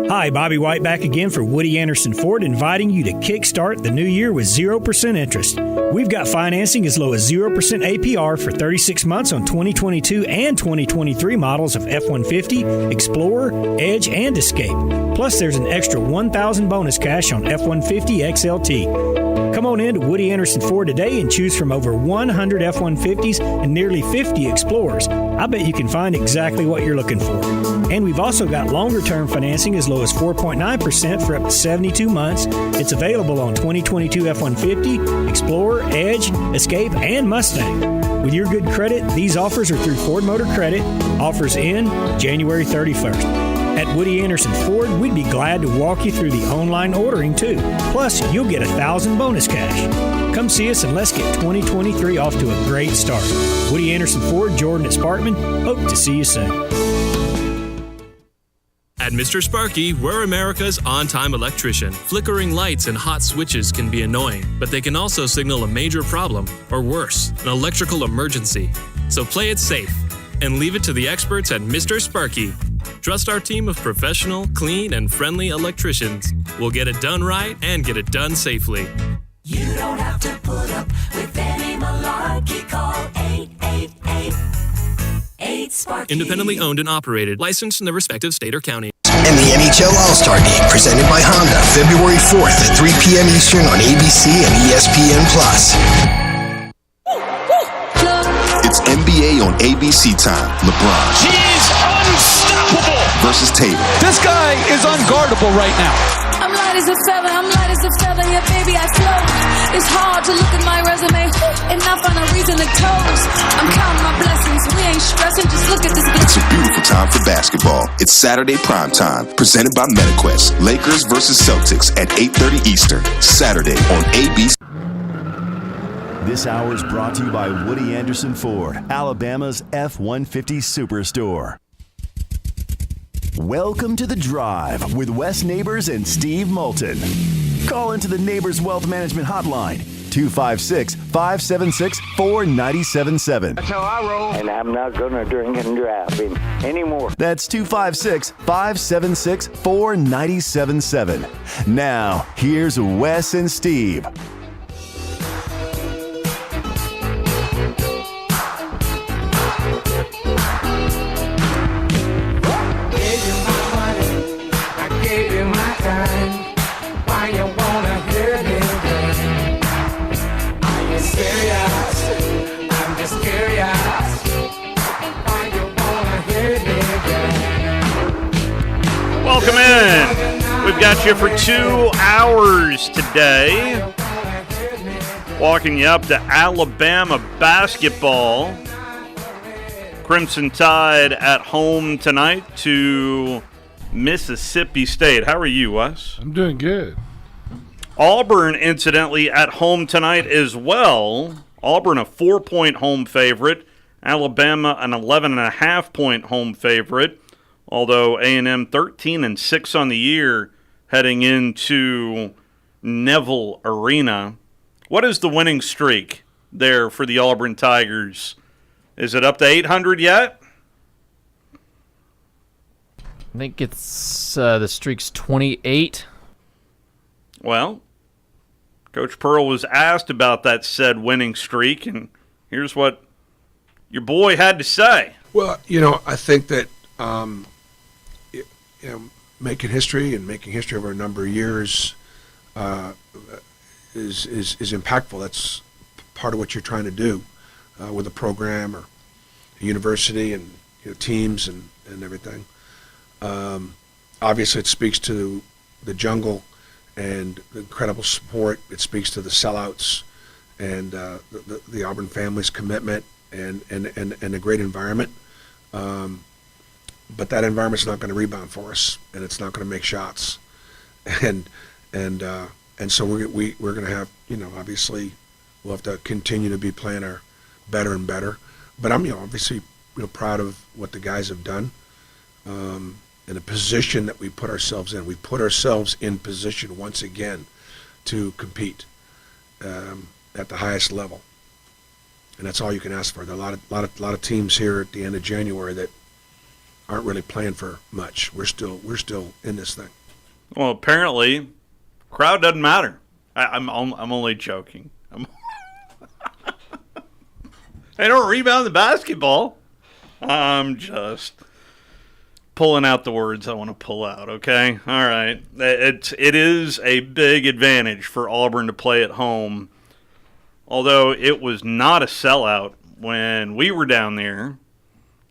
Hi, Bobby White back again for Woody Anderson Ford, inviting you to kickstart the new year with 0% interest. We've got financing as low as 0% APR for 36 months on 2022 and 2023 models of F-150, Explorer, Edge, and Escape. Plus, there's an extra $1,000 bonus cash on F-150 XLT. Come on in to Woody Anderson Ford today and choose from over 100 F-150s and nearly 50 Explorers. I bet you can find exactly what you're looking for. And we've also got longer-term financing as low as 4.9% for up to 72 months. It's available on 2022 F-150, Explorer, Edge, Escape, and Mustang. With your good credit, these offers are through Ford Motor Credit. Offers end January 31st. At Woody Anderson Ford, we'd be glad to walk you through the online ordering, too. Plus, you'll get $1,000 bonus cash. Come see us and let's get 2023 off to a great start. Woody Anderson Ford, Jordan at Sparkman. Hope to see you soon. At Mr. Sparky, we're America's on-time electrician. Flickering lights and hot switches can be annoying, but they can also signal a major problem, or worse, an electrical emergency. So play it safe and leave it to the experts at Mr. Sparky. Trust our team of professional, clean, and friendly electricians. We'll get it done right and get it done safely. You don't have to put up with any malarkey. Call 888-8-SPARKY. Independently owned and operated, licensed in the respective state or county. And the NHL All-Star Game, presented by Honda, February 4th at 3 p.m. Eastern on ABC and ESPN+. It's NBA on ABC time. LeBron. He's unstoppable. Versus Tatum. This guy is unguardable right now. I'm light as a feather, yeah, baby, I float. It's hard to look at my resume and not find a reason to toast. I'm counting my blessings, we ain't stressing, just look at this. It's a beautiful time for basketball. It's Saturday prime time, presented by MetaQuest. Lakers versus Celtics at 8:30 Eastern, Saturday on ABC. This hour is brought to you by Woody Anderson Ford, Alabama's F-150 Superstore. Welcome to The Drive with Wes Neighbors and Steve Moulton. Call into the Neighbors Wealth Management Hotline, 256-576-4977. That's how I roll. And I'm not going to drink and drive anymore. That's 256-576-4977. Now, here's Wes and Steve. Welcome in. We've got you for 2 hours today. Walking you up to Alabama basketball. Crimson Tide at home tonight to Mississippi State. How are you, Wes? I'm doing good. Auburn, incidentally, at home tonight as well. Auburn, a 4-point home favorite. Alabama, an 11.5-point home favorite. Although A&M 13-6 on the year heading into Neville Arena. What is the winning streak there for the Auburn Tigers? Is it up to 800 yet? I think it's the streak's 28. Well, Coach Pearl was asked about that said winning streak, and here's what your boy had to say. Well, I think that making history over a number of years is impactful. That's part of what you're trying to do with a program or a university and teams and everything. Obviously, it speaks to the jungle and the incredible support. It speaks to the sellouts and the Auburn family's commitment and a great environment. But that environment's not going to rebound for us, and it's not going to make shots, and so we're going to have obviously we'll have to continue to be playing our better and better. But I'm obviously proud of what the guys have done, and the position that we put ourselves in. We put ourselves in position once again to compete at the highest level, and that's all you can ask for. There are a lot of teams here at the end of January that aren't really playing for much. We're still in this thing. Well, apparently, crowd doesn't matter. I'm only joking. They don't rebound the basketball. I'm just pulling out the words I want to pull out, okay? All right. It is a big advantage for Auburn to play at home, although it was not a sellout when we were down there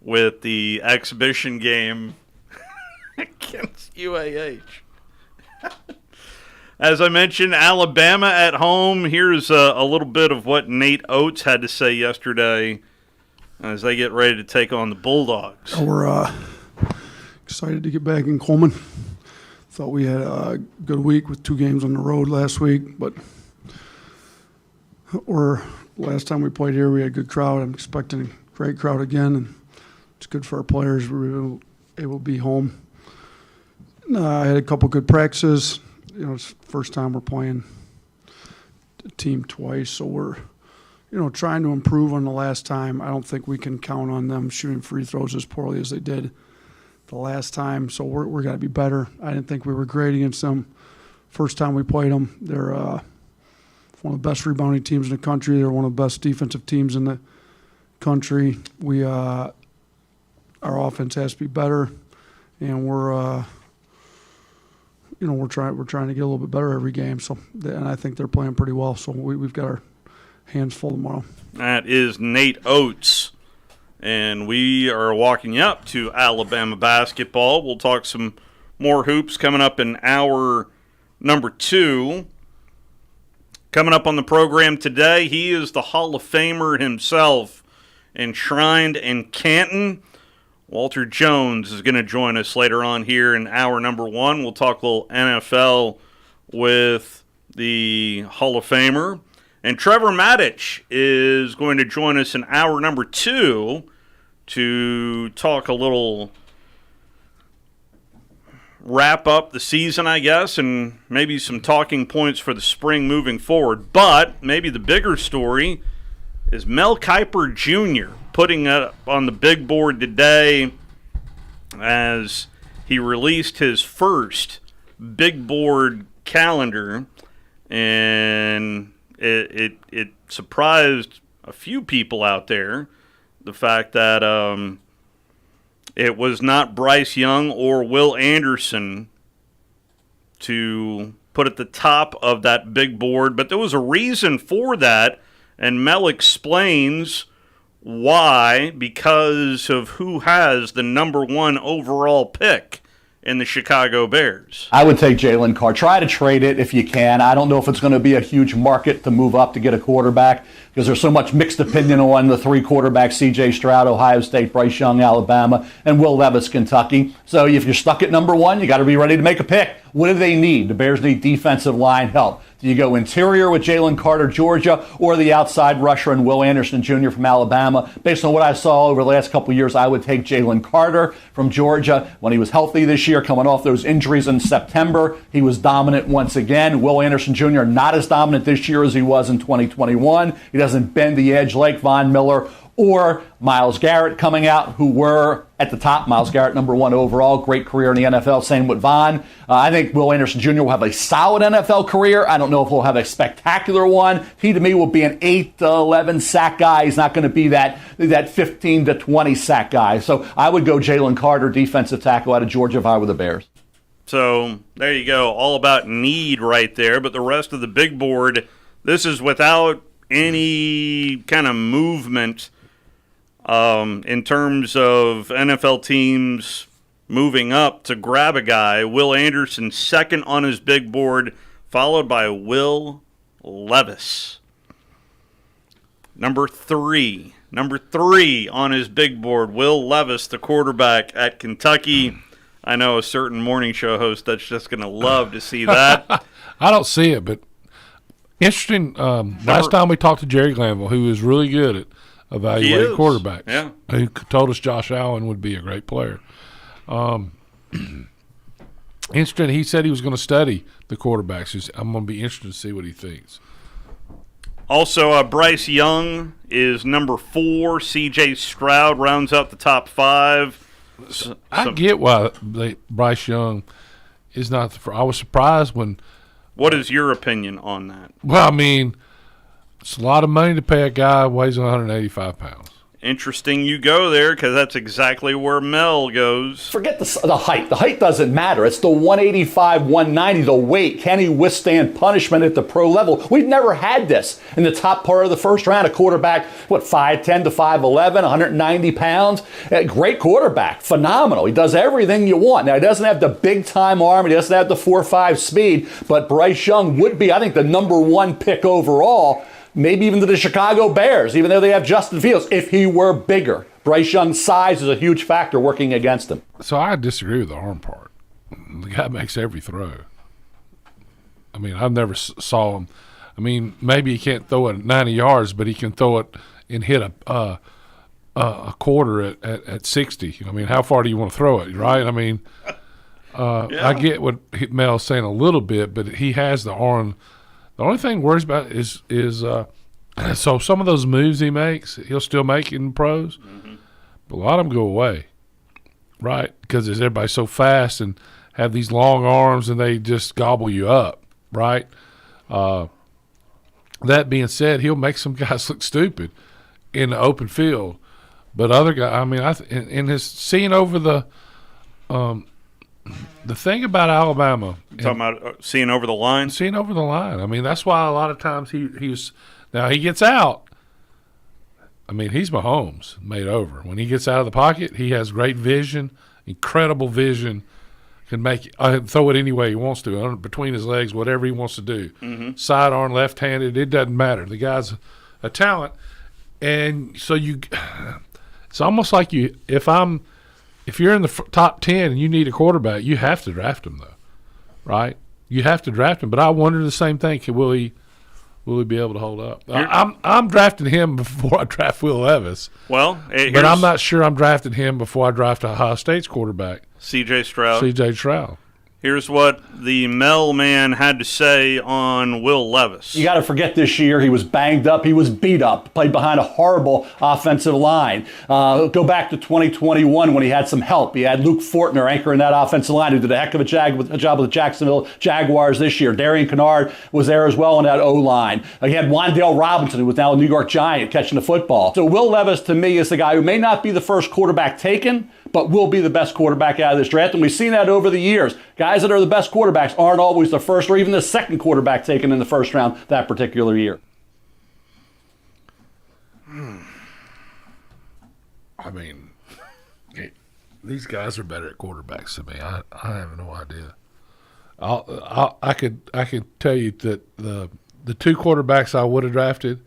with the exhibition game against UAH. As I mentioned, Alabama at home. Here's a little bit of what Nate Oates had to say yesterday as they get ready to take on the Bulldogs. We're excited to get back in Coleman. Thought we had a good week with 2 games on the road last week, but last time we played here, we had a good crowd. I'm expecting a great crowd again, and it's good for our players. We were able to be home. I had a couple good practices. It's the first time we're playing the team twice, so we're, trying to improve on the last time. I don't think we can count on them shooting free throws as poorly as they did the last time, so we're got to be better. I didn't think we were great against them first time we played them. They're one of the best rebounding teams in the country. They're one of the best defensive teams in the country. Our offense has to be better, and we're trying to get a little bit better every game. So, and I think they're playing pretty well. So we've got our hands full tomorrow. That is Nate Oates, and we are walking up to Alabama basketball. We'll talk some more hoops coming up in hour number 2. Coming up on the program today, he is the Hall of Famer himself, enshrined in Canton. Walter Jones is going to join us later on here in hour number 1. We'll talk a little NFL with the Hall of Famer. And Trevor Maddich is going to join us in hour number 2 to talk a little wrap up the season, I guess, and maybe some talking points for the spring moving forward. But maybe the bigger story is Mel Kiper Jr. putting it on the big board today as he released his first big board calendar, and it surprised a few people out there, the fact that it was not Bryce Young or Will Anderson to put at the top of that big board, but there was a reason for that, and Mel explains why, because of who has the number 1 overall pick in the Chicago Bears. I would take Jalen Carter. Try to trade it if you can. I don't know if it's going to be a huge market to move up to get a quarterback because there's so much mixed opinion on the 3 quarterbacks, C.J. Stroud, Ohio State, Bryce Young, Alabama, and Will Levis, Kentucky. So if you're stuck at number 1, you got to be ready to make a pick. What do they need? The Bears need defensive line help. Do you go interior with Jalen Carter, Georgia, or the outside rusher and Will Anderson Jr. from Alabama? Based on what I saw over the last couple of years, I would take Jalen Carter from Georgia. When he was healthy this year, coming off those injuries in September, he was dominant once again. Will Anderson Jr. not as dominant this year as he was in 2021. He doesn't bend the edge like Von Miller or Myles Garrett coming out, who were at the top. Myles Garrett, number 1 overall, great career in the NFL. Same with Von. I think Will Anderson Jr. will have a solid NFL career. I don't know if he'll have a spectacular one. He, to me, will be an 8 to 11 sack guy. He's not going to be that 15 to 20 sack guy. So I would go Jalen Carter, defensive tackle out of Georgia, if I were the Bears. So there you go. All about need right there. But the rest of the big board, this is without any kind of movement in terms of NFL teams moving up to grab a guy. Will Anderson second on his big board, followed by Will Levis. Number three on his big board, Will Levis, the quarterback at Kentucky. I know a certain morning show host that's just going to love to see that. I don't see it, but interesting. Last time we talked to Jerry Glanville, who is really good at evaluating quarterbacks. Yeah. He told us Josh Allen would be a great player. Interesting. He said he was going to study the quarterbacks. I'm going to be interested to see what he thinks. Also, Bryce Young is number 4. C.J. Stroud rounds out the top 5. I get why Bryce Young is not I was surprised when. What is your opinion on that? Well, I mean, it's a lot of money to pay a guy who weighs 185 pounds. Interesting you go there, because that's exactly where Mel goes. Forget the height. The height doesn't matter. It's the 185, 190, the weight. Can he withstand punishment at the pro level? We've never had this in the top part of the first round. A quarterback, 5'10 to 5'11, 190 pounds. Great quarterback. Phenomenal. He does everything you want. Now, he doesn't have the big-time arm. He doesn't have the 4.5 speed. But Bryce Young would be, I think, the number 1 pick overall. Maybe even to the Chicago Bears, even though they have Justin Fields, if he were bigger. Bryce Young's size is a huge factor working against him. So I disagree with the arm part. The guy makes every throw. I mean, I've never saw him. I mean, maybe he can't throw it 90 yards, but he can throw it and hit a quarter at 60. I mean, how far do you want to throw it, right? I mean, I get what Mel's saying a little bit, but he has the arm. The only thing worries about is so some of those moves he makes, he'll still make in pros, but a lot of them go away, right? Because everybody's so fast and have these long arms and they just gobble you up, right? That being said, he'll make some guys look stupid in the open field, but other guys, I mean, in his seeing over the thing about Alabama, talking about seeing over the line. Seeing over the line. I mean, that's why a lot of times he's now he gets out. I mean, he's Mahomes made over. When he gets out of the pocket, he has great vision, incredible vision. Can throw it any way he wants to, between his legs, whatever he wants to do. Sidearm, left-handed, it doesn't matter. The guy's a talent, and so it's almost like if you're in the top 10 and you need a quarterback, you have to draft him, though, right? You have to draft him. But I wonder the same thing. Will he be able to hold up? I'm drafting him before I draft Will Levis. Well, but I'm not sure I'm drafting him before I draft Ohio State's quarterback, C.J. Stroud. Here's what the Mel man had to say on Will Levis. You got to forget this year. He was banged up. He was beat up. Played behind a horrible offensive line. Go back to 2021 when he had some help. He had Luke Fortner anchoring that offensive line, who did a heck of a job with the Jacksonville Jaguars this year. Darian Kennard was there as well on that O-line. He had Wan'Dale Robinson, who was now a New York Giant, catching the football. So Will Levis, to me, is the guy who may not be the first quarterback taken, but will be the best quarterback out of this draft. And we've seen that over the years. Guys that are the best quarterbacks aren't always the first or even the second quarterback taken in the first round that particular year. I mean, these guys are better at quarterbacks than me. I have no idea. I could tell you that the two quarterbacks I would have drafted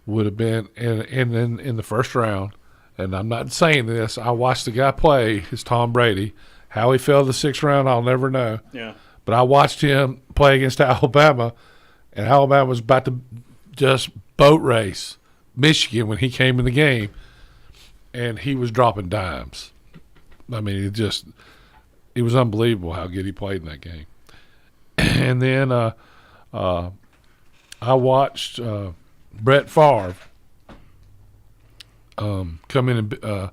would have been in the first round. And I'm not saying this. I watched the guy play. It's Tom Brady. How he fell the sixth round, I'll never know. Yeah. But I watched him play against Alabama, and Alabama was about to just boat race Michigan when he came in the game, and he was dropping dimes. I mean, it was unbelievable how good he played in that game. And then I watched Brett Favre come in and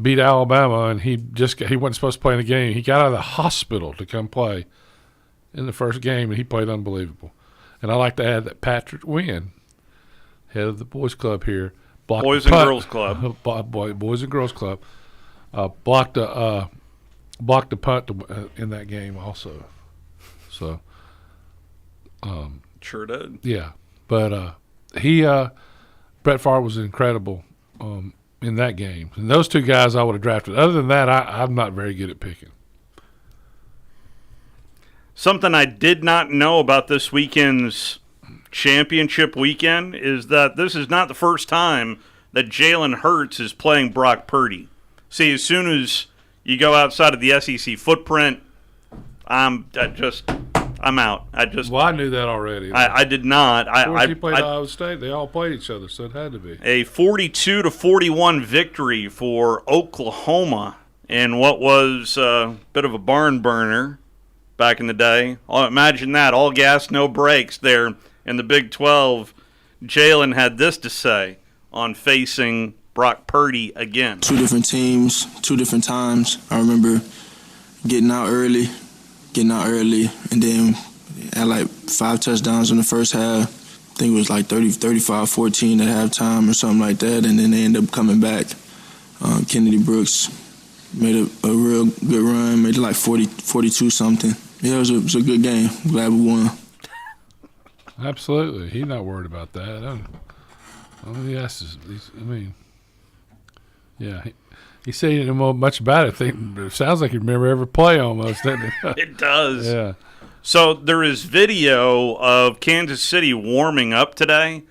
beat Alabama, and he wasn't supposed to play in the game. He got out of the hospital to come play in the first game, and he played unbelievable. And I like to add that Patrick Wynn, head of the boys club here, Boys and Girls Club, Boys and Girls Club, blocked a punt in that game also. So, sure did. Yeah, but Brett Favre was incredible in that game. And those two guys I would have drafted. Other than that, I'm not very good at picking. Something I did not know about this weekend's championship weekend is that this is not the first time that Jalen Hurts is playing Brock Purdy. See, as soon as you go outside of the SEC footprint, I'm out. Well, I knew that already. I did not. Of course, he played Iowa State. They all played each other, so it had to be. A 42-41 victory for Oklahoma in what was a bit of a barn burner back in the day. Imagine that. All gas, no brakes there in the Big 12. Jalen had this to say on facing Brock Purdy again. Two different teams, two different times. I remember getting out early, and then had like 5 touchdowns in the first half. I think it was like 35-14 at halftime or something like that, and then they ended up coming back. Kennedy Brooks made a real good run, made it like 42-something. Yeah, it was a good game. Glad we won. Absolutely. He's not worried about that. He said he didn't know much about it. It sounds like he remember every play almost, doesn't it? It does. Yeah. So there is video of Kansas City warming up today,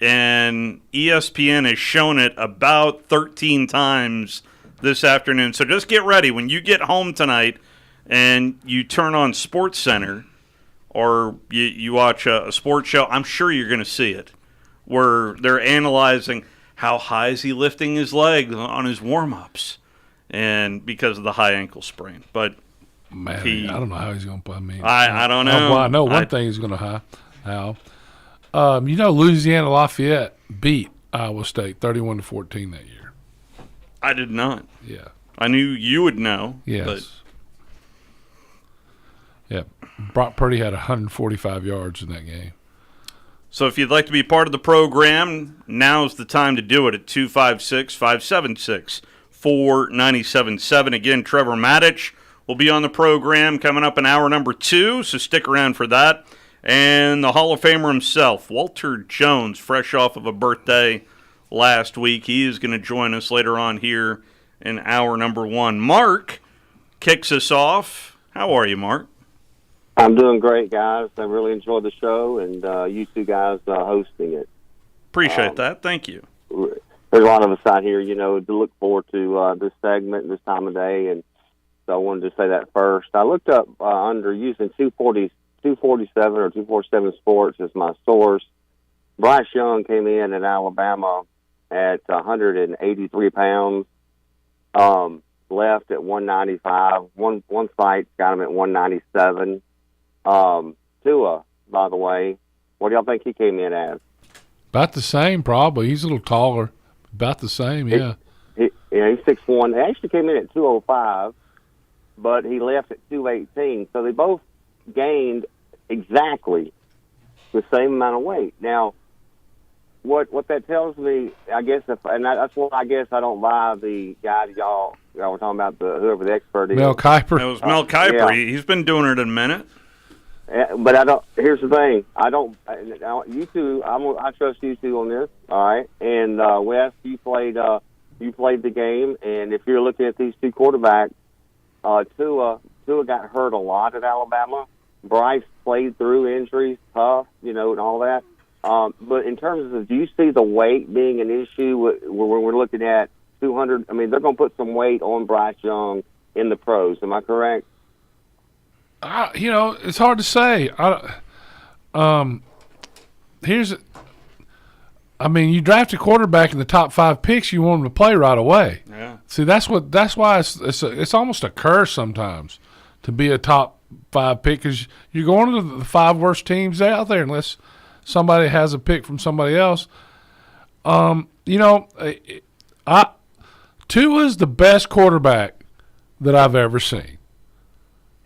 and ESPN has shown it about 13 times this afternoon. So just get ready. When you get home tonight and you turn on Sports Center or you watch a sports show, I'm sure you're going to see it, where they're analyzing how high is he lifting his leg on his warm-ups, and because of the high ankle sprain. But man, I don't know how he's going to play. I don't know. Well, I know one thing he's going to how. Louisiana Lafayette beat Iowa State 31-14 that year. I did not. Yeah. I knew you would know. Yes. But yeah. Brock Purdy had 145 yards in that game. So if you'd like to be part of the program, now's the time to do it at 256-576-4977. Again, Trevor Maddich will be on the program coming up in hour number 2, so stick around for that. And the Hall of Famer himself, Walter Jones, fresh off of a birthday last week. He is going to join us later on here in hour number 1. Mark kicks us off. How are you, Mark? I'm doing great, guys. I really enjoyed the show, and you two guys hosting it. Appreciate that. Thank you. There's a lot of us out here, to look forward to this segment, this time of day, and so I wanted to say that first. I looked up under using 247 or 247 Sports as my source. Bryce Young came in at Alabama at 183 pounds, left at 195. One site got him at 197. Tua, by the way, what do y'all think he came in as? About the same, probably. He's a little taller. About the same, yeah. He's 6'1". He actually came in at 205, but he left at 218. So they both gained exactly the same amount of weight. Now, what that tells me, I guess, that's why I guess I don't buy the guy y'all were talking about, whoever the expert is. Mel Kiper. It was Mel Kiper. Yeah. He's been doing it a minute. But I don't. Here's the thing. I don't. You two. I trust you two on this. All right. And Wes, you played the game. And if you're looking at these two quarterbacks, Tua got hurt a lot at Alabama. Bryce played through injuries, tough, and all that. But in terms of, do you see the weight being an issue when we're looking at 200? I mean, they're going to put some weight on Bryce Young in the pros. Am I correct? It's hard to say. You draft a quarterback in the top 5 picks, you want him to play right away. Yeah. See, that's why it's almost a curse sometimes to be a top 5 pick, because you're going to the 5 worst teams out there unless somebody has a pick from somebody else. Tua's the best quarterback that I've ever seen.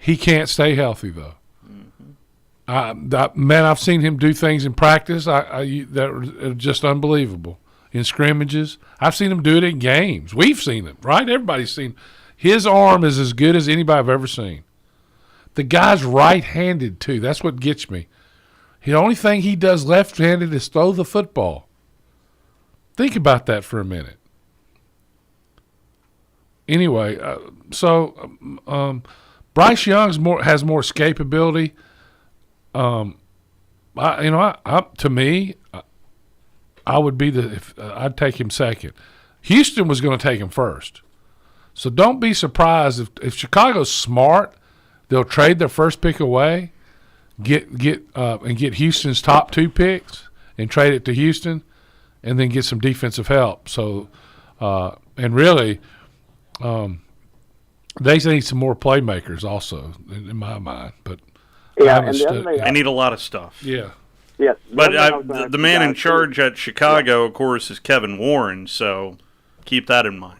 He can't stay healthy, though. Mm-hmm. I've seen him do things in practice that are just unbelievable. In scrimmages, I've seen him do it in games. We've seen it, right? Everybody's seen. His arm is as good as anybody I've ever seen. The guy's right-handed, too. That's what gets me. The only thing he does left-handed is throw the football. Think about that for a minute. Anyway, Bryce Young has more escapability. To me, I would be I'd take him second. Houston was going to take him first, so don't be surprised if Chicago's smart, they'll trade their first pick away, get Houston's top 2 picks and trade it to Houston, and then get some defensive help. So, and really. They need some more playmakers also, in my mind. But I need a lot of stuff. Yeah. Yeah. But the man in charge at Chicago, of course, is Kevin Warren. So keep that in mind.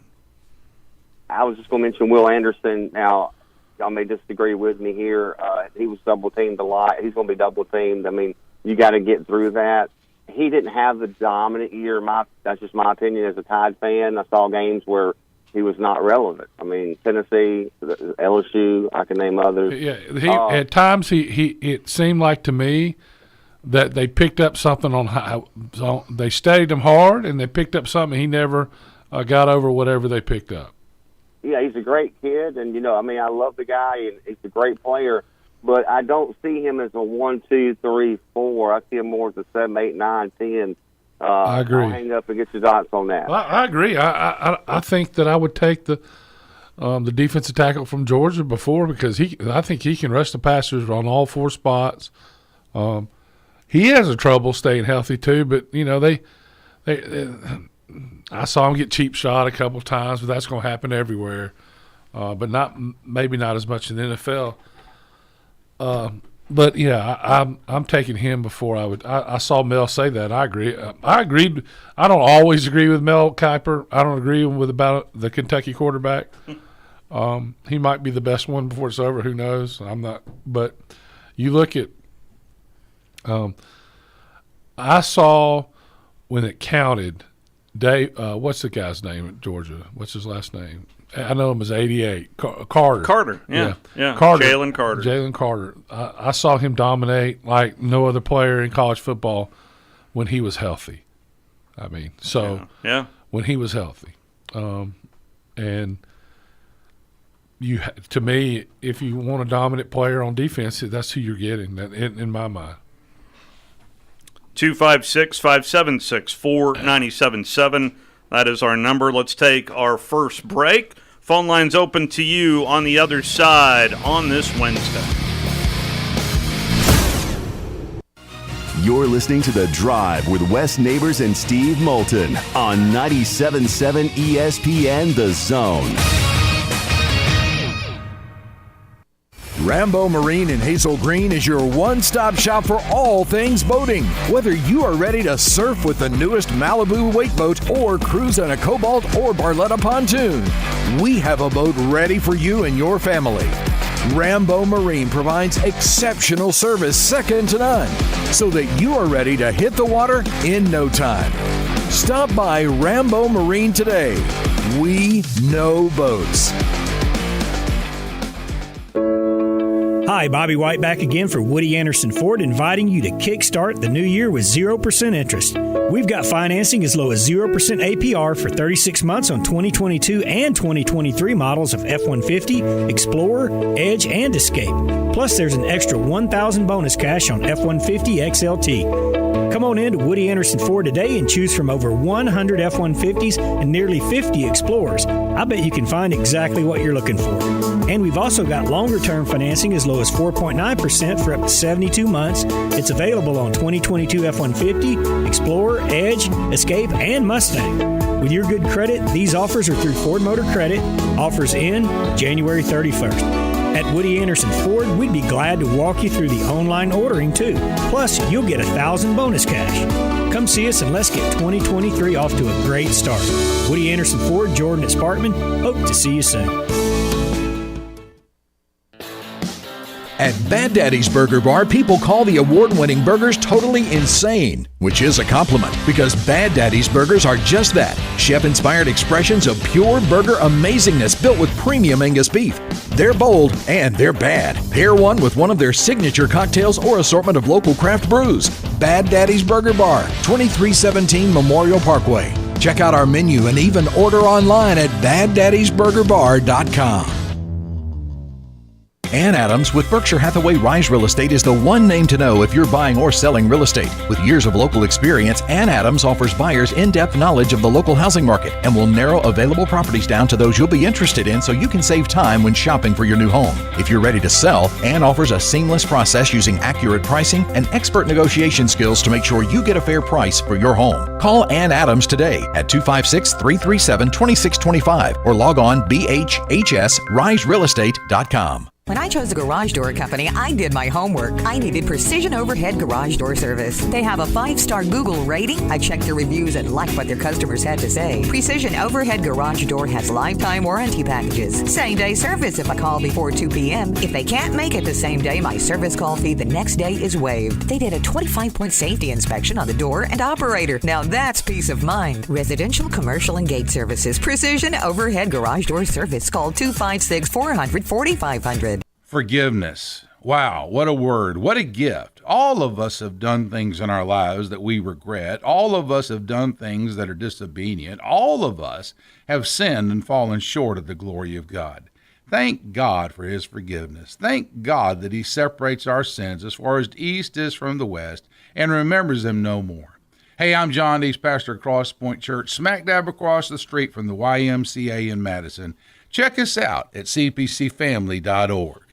I was just going to mention Will Anderson. Now, y'all may disagree with me here. He was double-teamed a lot. He's going to be double-teamed. I mean, you got to get through that. He didn't have the dominant year. That's just my opinion as a Tide fan. I saw games where he was not relevant. I mean, Tennessee, LSU, I can name others. Yeah, at times it seemed like to me that they picked up something they studied him hard, and they picked up something he never got over whatever they picked up. Yeah, he's a great kid, and, I love the guy, and he's a great player, but I don't see him as a 1, 2, 3, 4. I see him more as a 7, 8, 9, 10. I agree. I'll hang up and get your dots on that. Well, I agree. I think that I would take the defensive tackle from Georgia before, because I think he can rush the passers on all 4 spots. He has a trouble staying healthy too, but they I saw him get cheap shot a couple of times, but that's going to happen everywhere. But maybe not as much in the NFL. But yeah, I'm taking him before I would. I saw Mel say that. I agree. I agreed. I don't always agree with Mel Kiper. I don't agree with about the Kentucky quarterback. He might be the best one before it's over. Who knows? I'm not. But you look at. I saw when it counted. Dave, what's the guy's name at Georgia? What's his last name? I know him as 88. Carter. Carter, yeah. Carter. Jalen Carter. Jalen Carter. I saw him dominate like no other player in college football when he was healthy. I mean, yeah. When he was healthy. And to me, if you want a dominant player on defense, that's who you're getting, in my mind. 256-576-4977. That is our number. Let's take our first break. Phone lines open to you on the other side on this Wednesday. You're listening to The Drive with Wes Neighbors and Steve Moulton on 97.7 ESPN The Zone. Rambo Marine in Hazel Green is your one-stop shop for all things boating. Whether you are ready to surf with the newest Malibu wake boat or cruise on a Cobalt or Barletta pontoon, we have a boat ready for you and your family. Rambo Marine provides exceptional service second to none, so that you are ready to hit the water in no time. Stop by Rambo Marine today. We know boats. Hi, Bobby White back again for Woody Anderson Ford, inviting you to kickstart the new year with 0% interest. We've got financing as low as 0% APR for 36 months on 2022 and 2023 models of F-150, Explorer, Edge, and Escape. Plus, there's an extra $1,000 bonus cash on F-150 XLT. Come on in to Woody Anderson Ford today and choose from over 100 F-150s and nearly 50 Explorers. I bet you can find exactly what you're looking for. And we've also got longer-term financing as low as 4.9% for up to 72 months. It's available on 2022 F-150, Explorer, Edge, Escape, and Mustang. With your good credit, these offers are through Ford Motor Credit. Offers end January 31st. At Woody Anderson Ford, we'd be glad to walk you through the online ordering, too. Plus, you'll get $1,000 bonus cash. Come see us and let's get 2023 off to a great start. Woody Anderson Ford, Jordan at Sparkman. Hope to see you soon. At Bad Daddy's Burger Bar, people call the award-winning burgers totally insane, which is a compliment, because Bad Daddy's Burgers are just that, chef-inspired expressions of pure burger amazingness built with premium Angus beef. They're bold and they're bad. Pair one with one of their signature cocktails or assortment of local craft brews. Bad Daddy's Burger Bar, 2317 Memorial Parkway. Check out our menu and even order online at BadDaddy'sBurgerBar.com. Ann Adams with Berkshire Hathaway Rise Real Estate is the one name to know if you're buying or selling real estate. With years of local experience, Ann Adams offers buyers in-depth knowledge of the local housing market and will narrow available properties down to those you'll be interested in so you can save time when shopping for your new home. If you're ready to sell, Ann offers a seamless process using accurate pricing and expert negotiation skills to make sure you get a fair price for your home. Call Ann Adams today at 256-337-2625 or log on bhhsriserealestate.com. When I chose a garage door company, I did my homework. I needed precision overhead garage door service. They have a 5-star Google rating. I checked their reviews and liked what their customers had to say. Precision overhead garage door has lifetime warranty packages. Same-day service if I call before 2 p.m. If they can't make it the same day, my service call fee the next day is waived. They did a 25-point safety inspection on the door and operator. Now that's peace of mind. Residential, commercial, and gate services. Precision overhead garage door service. Call 256-400-4500. Forgiveness. Wow, what a word. What a gift. All of us have done things in our lives that we regret. All of us have done things that are disobedient. All of us have sinned and fallen short of the glory of God. Thank God for his forgiveness. Thank God that he separates our sins as far as the east is from the west and remembers them no more. Hey, I'm John Dees, pastor of Cross Point Church, smack dab across the street from the YMCA in Madison. Check us out at cpcfamily.org.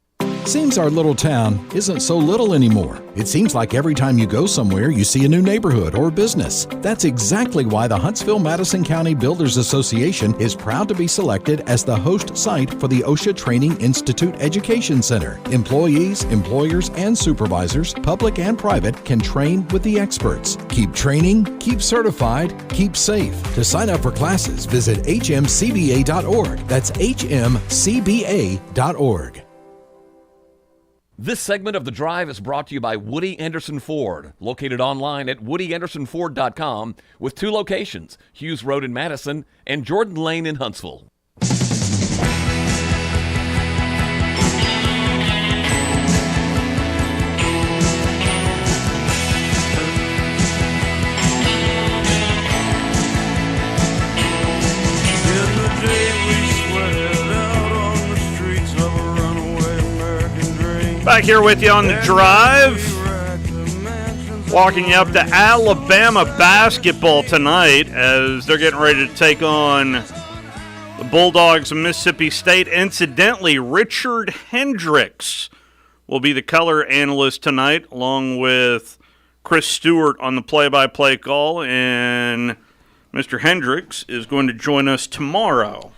Seems our little town isn't so little anymore. It seems like every time you go somewhere, you see a new neighborhood or business. That's exactly why the Huntsville-Madison County Builders Association is proud to be selected as the host site for the OSHA Training Institute Education Center. Employees, employers, and supervisors, public and private, can train with the experts. Keep training, keep certified, keep safe. To sign up for classes, visit hmcba.org. That's hmcba.org. This segment of The Drive is brought to you by Woody Anderson Ford, located online at woodyAndersonFord.com with 2 locations, Hughes Road in Madison and Jordan Lane in Huntsville. Back here with you on The Drive. Walking you up to Alabama basketball tonight as they're getting ready to take on the Bulldogs of Mississippi State. Incidentally, Richard Hendricks will be the color analyst tonight, along with Chris Stewart on the play-by-play call. And Mr. Hendricks is going to join us tomorrow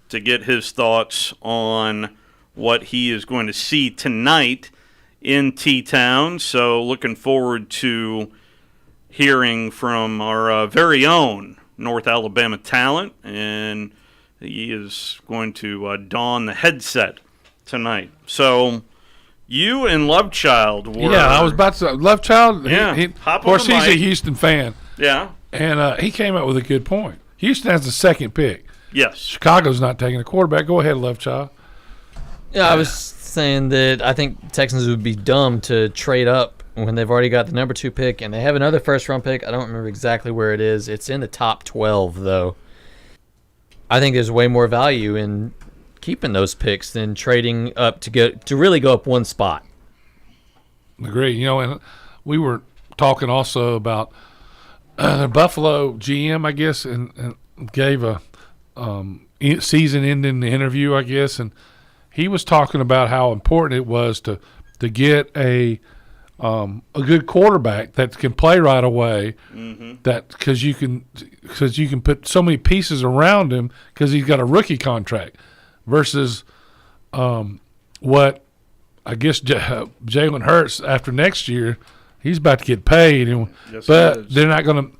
to get his thoughts on what he is going to see tonight in T-Town. So looking forward to hearing from our very own North Alabama talent, and he is going to don the headset tonight. So you and Lovechild were... Yeah, I was about to say, Lovechild, yeah, of course, he's a Houston fan. Yeah. And he came up with a good point. Houston has the second pick. Yes. Chicago's not taking a quarterback. Go ahead, Lovechild. Yeah, I was saying that I think Texans would be dumb to trade up when they've already got the number 2 pick, and they have another first-round pick. I don't remember exactly where it is. It's in the top 12, though. I think there's way more value in keeping those picks than trading up to really go up one spot. Agree. You know, and we were talking also about Buffalo GM, I guess, and gave a season-ending interview, I guess, and he was talking about how important it was to get a good quarterback that can play right away. Mm-hmm. That because you can put so many pieces around him because he's got a rookie contract versus what I guess Jalen Hurts after next year he's about to get paid, but they're not going to.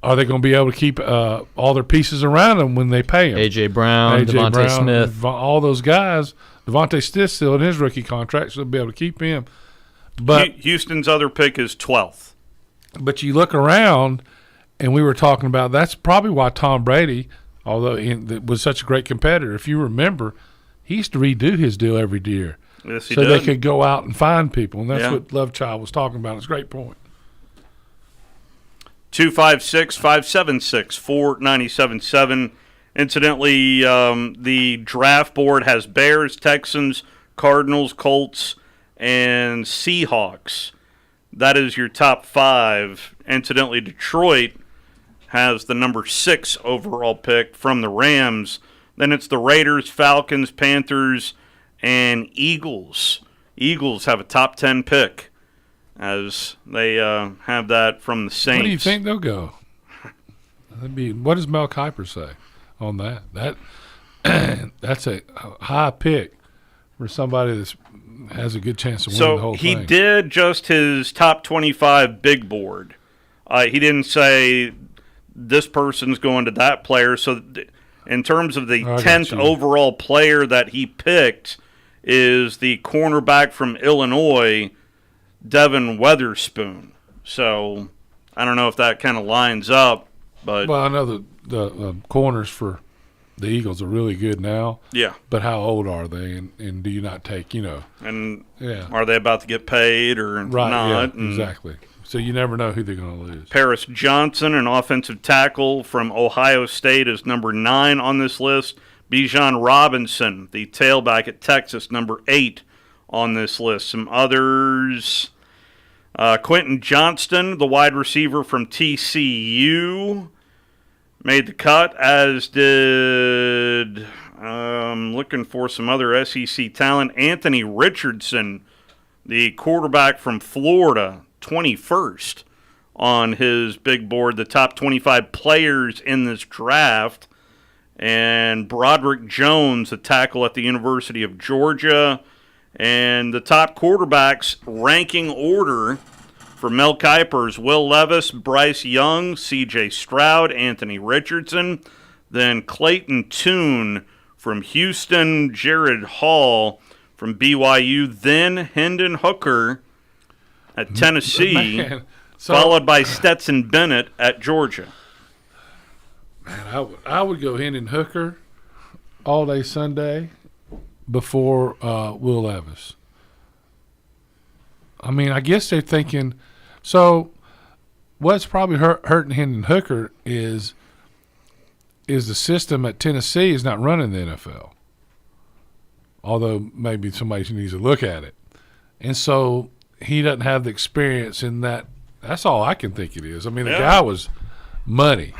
Are they going to be able to keep all their pieces around them when they pay him? A.J. Brown, Devontae Smith. All those guys. Devontae Smith still in his rookie contract, so they'll be able to keep him. But Houston's other pick is 12th. But you look around, and we were talking about that's probably why Tom Brady, although he was such a great competitor, if you remember, he used to redo his deal every year. Yes, he so did. They could go out and find people, and that's what Lovechild was talking about. It's a great point. 256-576-4977. Incidentally, the draft board has Bears, Texans, Cardinals, Colts, and Seahawks. That is your top 5. Incidentally, Detroit has the number 6 overall pick from the Rams. Then it's the Raiders, Falcons, Panthers, and Eagles. Eagles have a top 10 pick, as they have that from the Saints. What do you think they'll go? What does Mel Kiper say on that? That's a high pick for somebody that has a good chance of winning the whole he thing. did just his top 25 big board. He didn't say this person's going to that player. So in terms of the 10th overall player that he picked is the cornerback from Illinois, Devin Weatherspoon. So I don't know if that kind of lines up. But well, I know the corners for the Eagles are really good now. Yeah. But how old are they? And do you not take, And yeah. are they about to get paid or not? Yeah, exactly. So you never know who they're going to lose. Paris Johnson, an offensive tackle from Ohio State, is number 9 on this list. Bijan Robinson, the tailback at Texas, number 8 on this list. Some others, Quentin Johnston, the wide receiver from TCU, made the cut, as did, looking for some other SEC talent, Anthony Richardson, the quarterback from Florida, 21st on his big board, the top 25 players in this draft. And Broderick Jones, a tackle at the University of Georgia. And the top quarterbacks ranking order for Mel Kiper's Will Levis, Bryce Young, C.J. Stroud, Anthony Richardson. Then Clayton Tune from Houston, Jared Hall from BYU. Then Hendon Hooker at Tennessee, followed by Stetson Bennett at Georgia. Man, I would go Hendon Hooker all day Sunday before Will Levis. I mean, I guess they're thinking. So, what's probably hurting Hendon Hooker is the system at Tennessee is not running the NFL. Although maybe somebody needs to look at it, and so he doesn't have the experience in that. That's all I can think it is. I mean, the guy was money.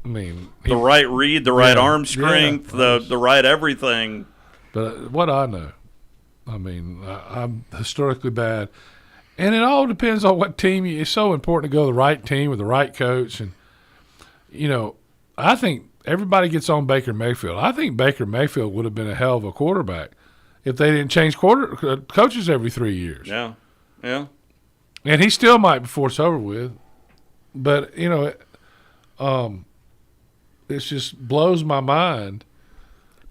I mean, the right read, the right arm strength, the right everything. But what I know, I mean, I'm historically bad, and it all depends on what team. It's so important to go to the right team with the right coach, and I think everybody gets on Baker Mayfield. I think Baker Mayfield would have been a hell of a quarterback if they didn't change coaches every 3 years. Yeah, yeah. And he still might before it's over with, but it just blows my mind.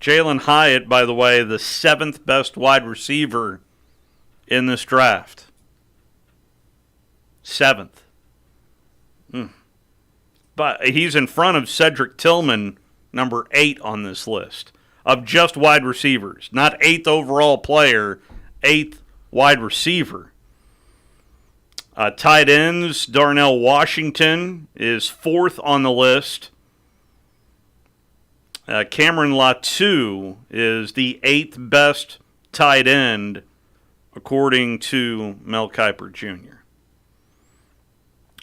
Jalen Hyatt, by the way, the 7th best wide receiver in this draft. 7th. But he's in front of Cedric Tillman, number 8 on this list, of just wide receivers. Not 8th overall player, 8th wide receiver. Tight ends, Darnell Washington is 4th on the list. Cameron Latu is the 8th best tight end, according to Mel Kiper Jr.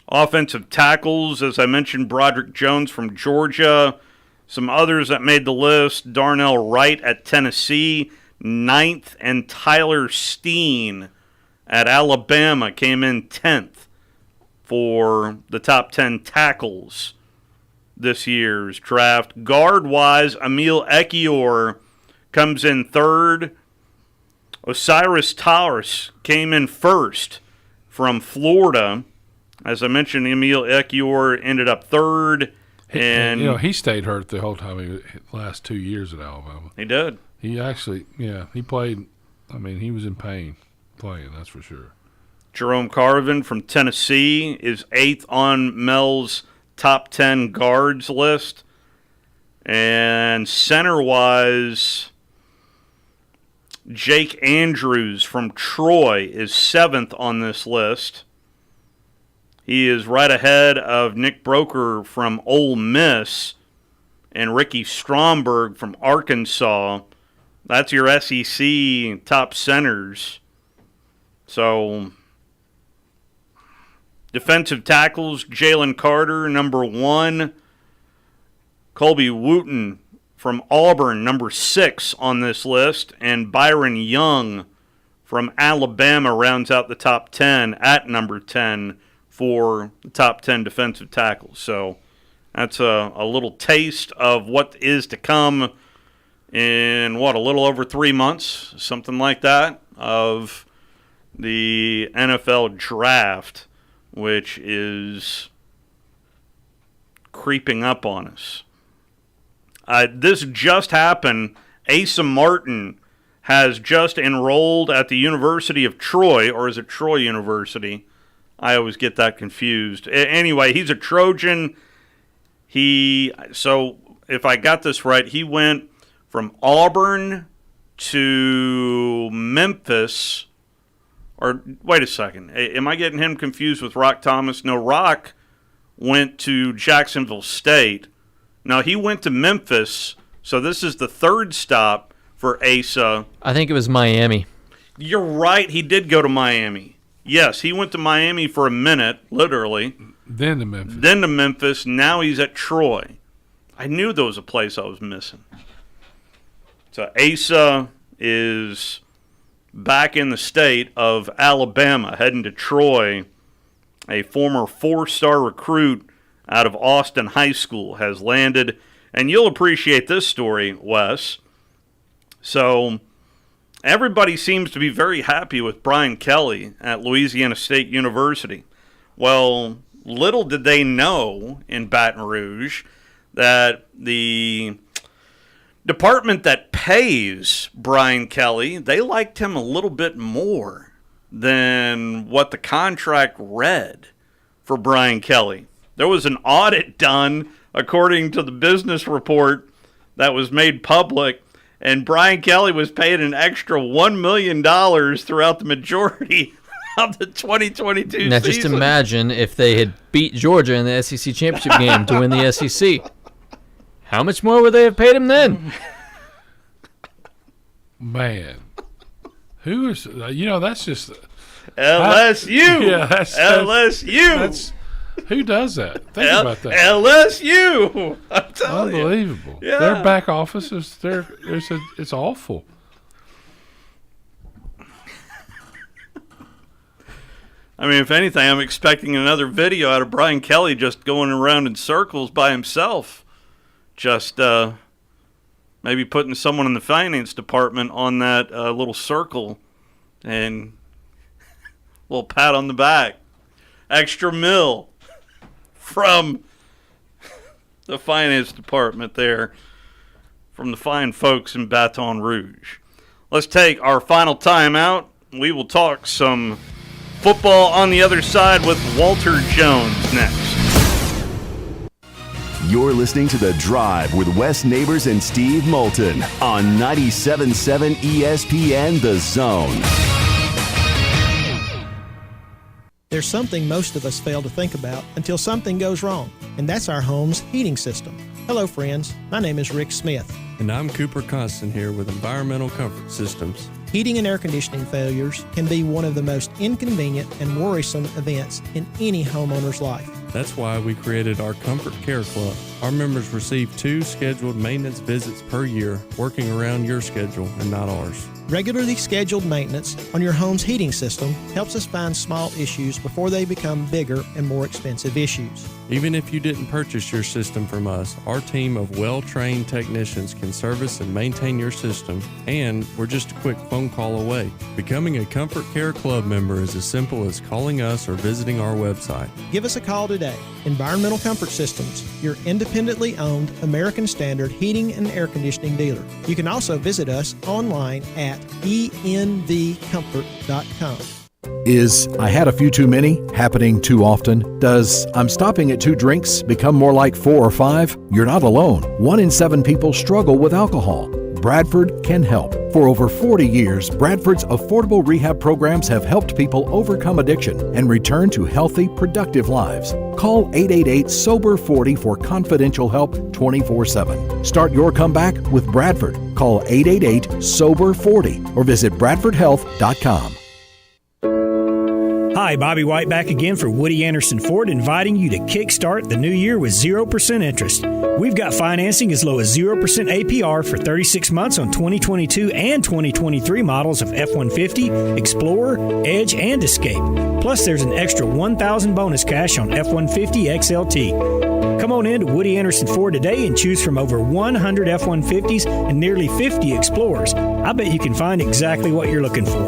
Offensive tackles, as I mentioned, Broderick Jones from Georgia. Some others that made the list, Darnell Wright at Tennessee, 9th, and Tyler Steen at Alabama came in 10th for the top 10 tackles this year's draft. Guard-wise, Emil Ekiyor comes in 3rd. Osiris Towers came in 1st from Florida. As I mentioned, Emil Ekiyor ended up 3rd. And he stayed hurt the whole time. The last 2 years at Alabama. He did. He actually, he played. I mean, he was in pain playing. That's for sure. Jerome Carvin from Tennessee is 8th on Mel's top 10 guards list. And center-wise, Jake Andrews from Troy is 7th on this list. He is right ahead of Nick Broker from Ole Miss and Ricky Stromberg from Arkansas. That's your SEC top centers. So, defensive tackles, Jalen Carter, number 1. Colby Wooten from Auburn, number 6 on this list. And Byron Young from Alabama rounds out the top 10 at number 10 for the top 10 defensive tackles. So that's a little taste of what is to come in, a little over 3 months, something like that, of the NFL draft, which is creeping up on us. This just happened. Asa Martin has just enrolled at the University of Troy, or is it Troy University? I always get that confused. Anyway, he's a Trojan. So if I got this right, he went from Auburn to Memphis. Or wait a second. Am I getting him confused with Rock Thomas? No, Rock went to Jacksonville State. No, he went to Memphis. So this is the third stop for Asa. I think it was Miami. You're right. He did go to Miami. Yes, he went to Miami for a minute, literally. Then to Memphis. Then to Memphis. Now he's at Troy. I knew there was a place I was missing. So Asa is back in the state of Alabama, heading to Troy. A former 4-star recruit out of Austin High School has landed. And you'll appreciate this story, Wes. So everybody seems to be very happy with Brian Kelly at Louisiana State University. Well, little did they know in Baton Rouge that the department that pays Brian Kelly, they liked him a little bit more than what the contract read for Brian Kelly. There was an audit done, according to the business report that was made public, and Brian Kelly was paid an extra $1 million throughout the majority of the 2022 season. Now, just imagine if they had beat Georgia in the SEC championship game to win the SEC. How much more would they have paid him then? Man. Who is, that's just. LSU. LSU. Who does that? Think about that. LSU. I'm telling you. Unbelievable. Yeah. Their back office is it's awful. I mean, if anything, I'm expecting another video out of Brian Kelly just going around in circles by himself. Just maybe putting someone in the finance department on that little circle and a little pat on the back. Extra $1 from the finance department there, from the fine folks in Baton Rouge. Let's take our final timeout. We will talk some football on the other side with Walter Jones next. You're listening to The Drive with Wes Neighbors and Steve Moulton on 97.7 ESPN The Zone. There's something most of us fail to think about until something goes wrong, and that's our home's heating system. Hello, friends. My name is Rick Smith. And I'm Cooper Constant here with Environmental Comfort Systems. Heating and air conditioning failures can be one of the most inconvenient and worrisome events in any homeowner's life. That's why we created our Comfort Care Club. Our members receive 2 scheduled maintenance visits per year, working around your schedule and not ours. Regularly scheduled maintenance on your home's heating system helps us find small issues before they become bigger and more expensive issues. Even if you didn't purchase your system from us, our team of well-trained technicians can service and maintain your system, and we're just a quick phone call away. Becoming a Comfort Care Club member is as simple as calling us or visiting our website. Give us a call today. Environmental Comfort Systems, your independently owned American Standard heating and air conditioning dealer. You can also visit us online at envcomfort.com. Is I had a few too many happening too often? Does I'm stopping at 2 drinks become more like 4 or 5? You're not alone. 1 in 7 people struggle with alcohol. Bradford can help. For over 40 years, Bradford's affordable rehab programs have helped people overcome addiction and return to healthy, productive lives. Call 888-SOBER-40 for confidential help 24/7. Start your comeback with Bradford. Call 888-SOBER-40 or visit bradfordhealth.com. Hi, Bobby White back again for Woody Anderson Ford, inviting you to kickstart the new year with 0% interest. We've got financing as low as 0% APR for 36 months on 2022 and 2023 models of F-150, Explorer, Edge, and Escape. Plus, there's an extra $1,000 bonus cash on F-150 XLT. Come on in to Woody Anderson Ford today and choose from over 100 F-150s and nearly 50 Explorers. I bet you can find exactly what you're looking for.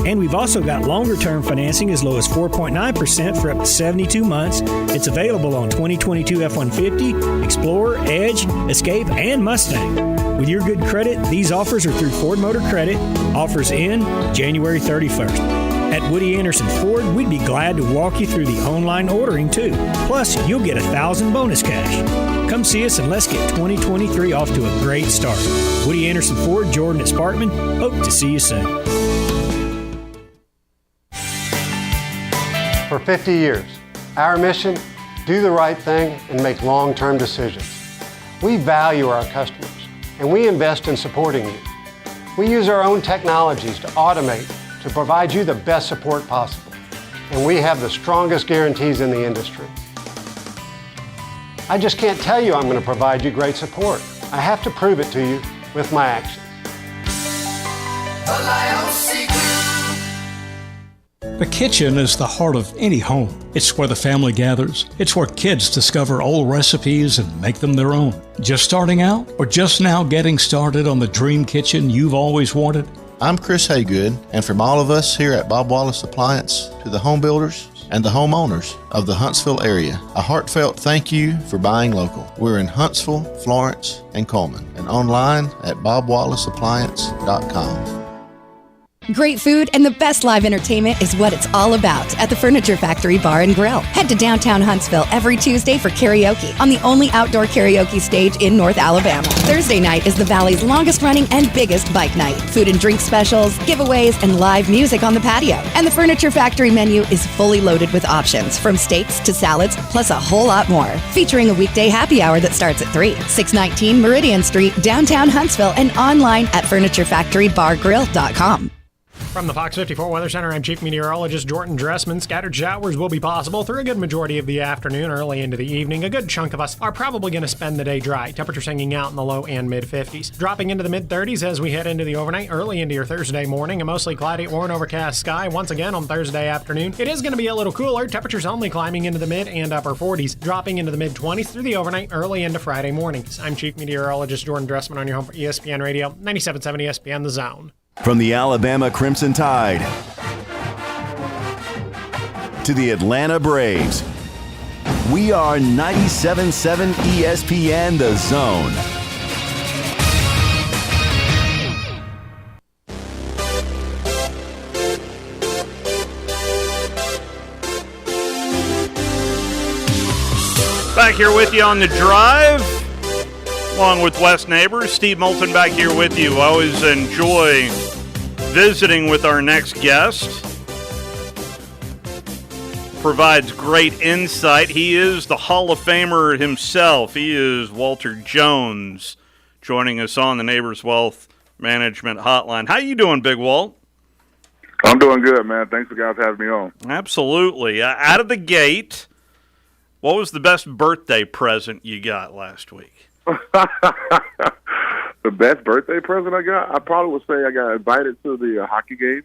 And we've also got longer-term financing as low as 4.9% for up to 72 months. It's available on 2022 F-150, Explorer, Edge, Escape, and Mustang. With your good credit, these offers are through Ford Motor Credit. Offers end January 31st. At Woody Anderson Ford, we'd be glad to walk you through the online ordering, too. Plus, you'll get $1,000 bonus cash. Come see us and let's get 2023 off to a great start. Woody Anderson Ford, Jordan at Sparkman. Hope to see you soon. For 50 years, our mission, do the right thing and make long-term decisions. We value our customers, and we invest in supporting you. We use our own technologies to automate, to provide you the best support possible. And we have the strongest guarantees in the industry. I just can't tell you I'm going to provide you great support. I have to prove it to you with my actions. The kitchen is the heart of any home. It's where the family gathers. It's where kids discover old recipes and make them their own. Just starting out or just now getting started on the dream kitchen you've always wanted? I'm Chris Haygood, and from all of us here at Bob Wallace Appliance to the home builders and the homeowners of the Huntsville area, a heartfelt thank you for buying local. We're in Huntsville, Florence, and Coleman, and online at bobwallaceappliance.com. Great food and the best live entertainment is what it's all about at the Furniture Factory Bar and Grill. Head to downtown Huntsville every Tuesday for karaoke on the only outdoor karaoke stage in North Alabama. Thursday night is the Valley's longest running and biggest bike night. Food and drink specials, giveaways, and live music on the patio. And the Furniture Factory menu is fully loaded with options from steaks to salads, plus a whole lot more. Featuring a weekday happy hour that starts at 3. 619 Meridian Street, downtown Huntsville, and online at FurnitureFactoryBarGrill.com. From the Fox 54 Weather Center, I'm Chief Meteorologist Jordan Dressman. Scattered showers will be possible through a good majority of the afternoon, early into the evening. A good chunk of us are probably going to spend the day dry. Temperatures hanging out in the low and mid-50s. Dropping into the mid-30s as we head into the overnight, early into your Thursday morning. A mostly cloudy or an overcast sky once again on Thursday afternoon. It is going to be a little cooler. Temperatures only climbing into the mid and upper 40s. Dropping into the mid-20s through the overnight, early into Friday mornings. I'm Chief Meteorologist Jordan Dressman on your home for ESPN Radio, 97.7 ESPN The Zone. From the Alabama Crimson Tide to the Atlanta Braves, we are 97.7 ESPN The Zone. Back here with you on the drive, along with Wes Neighbors. Steve Moulton back here with you. I always enjoy visiting with our next guest. Provides great insight. He is the Hall of Famer himself. He is Walter Jones, joining us on the Neighbors Wealth Management Hotline. How you doing, Big Walt? I'm doing good, man. Thanks for guys having me on. Absolutely. Out of the gate, what was the best birthday present you got last week? The best birthday present I got? I probably would say I got invited to the hockey game,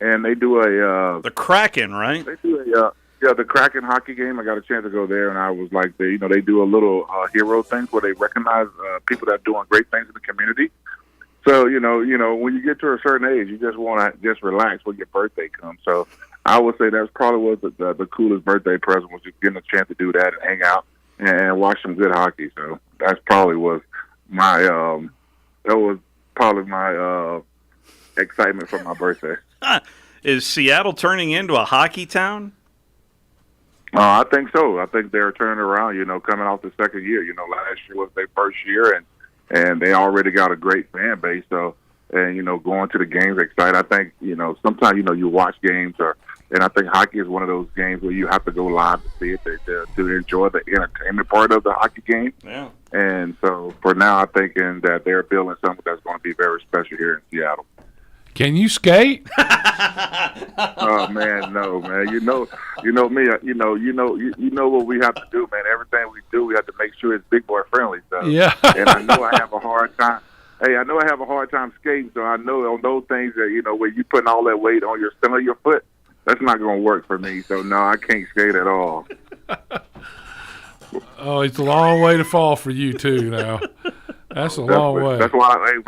and they do a the Kraken, right? They do the Kraken hockey game. I got a chance to go there, and I was like, they do a little hero thing where they recognize people that are doing great things in the community. So when you get to a certain age, you just want to just relax when your birthday comes. So I would say that's probably was the coolest birthday present, was just getting a chance to do that and hang out and watch some good hockey. So that's probably was my excitement for my birthday. Is Seattle turning into a hockey town? I think so. I think they're turning around, coming off the second year. Last year was their first year, and they already got a great fan base. So, and, going to the games, excited. I think, sometimes, you watch games, and I think hockey is one of those games where you have to go live to see it, to enjoy the entertainment part of the hockey game. Yeah. And so for now, I'm thinking that they're building something that's going to be very special here in Seattle. Can you skate? Oh man, no, man. You know me. You know what we have to do, man. Everything we do, we have to make sure it's big boy friendly. So, yeah. And I know I have a hard time. Hey, I know I have a hard time skating, so I know on those things that where you putting all that weight on your center of your foot, that's not going to work for me. So no, I can't skate at all. Oh, it's a long way to fall for you too. Now, that's a long way. That's why when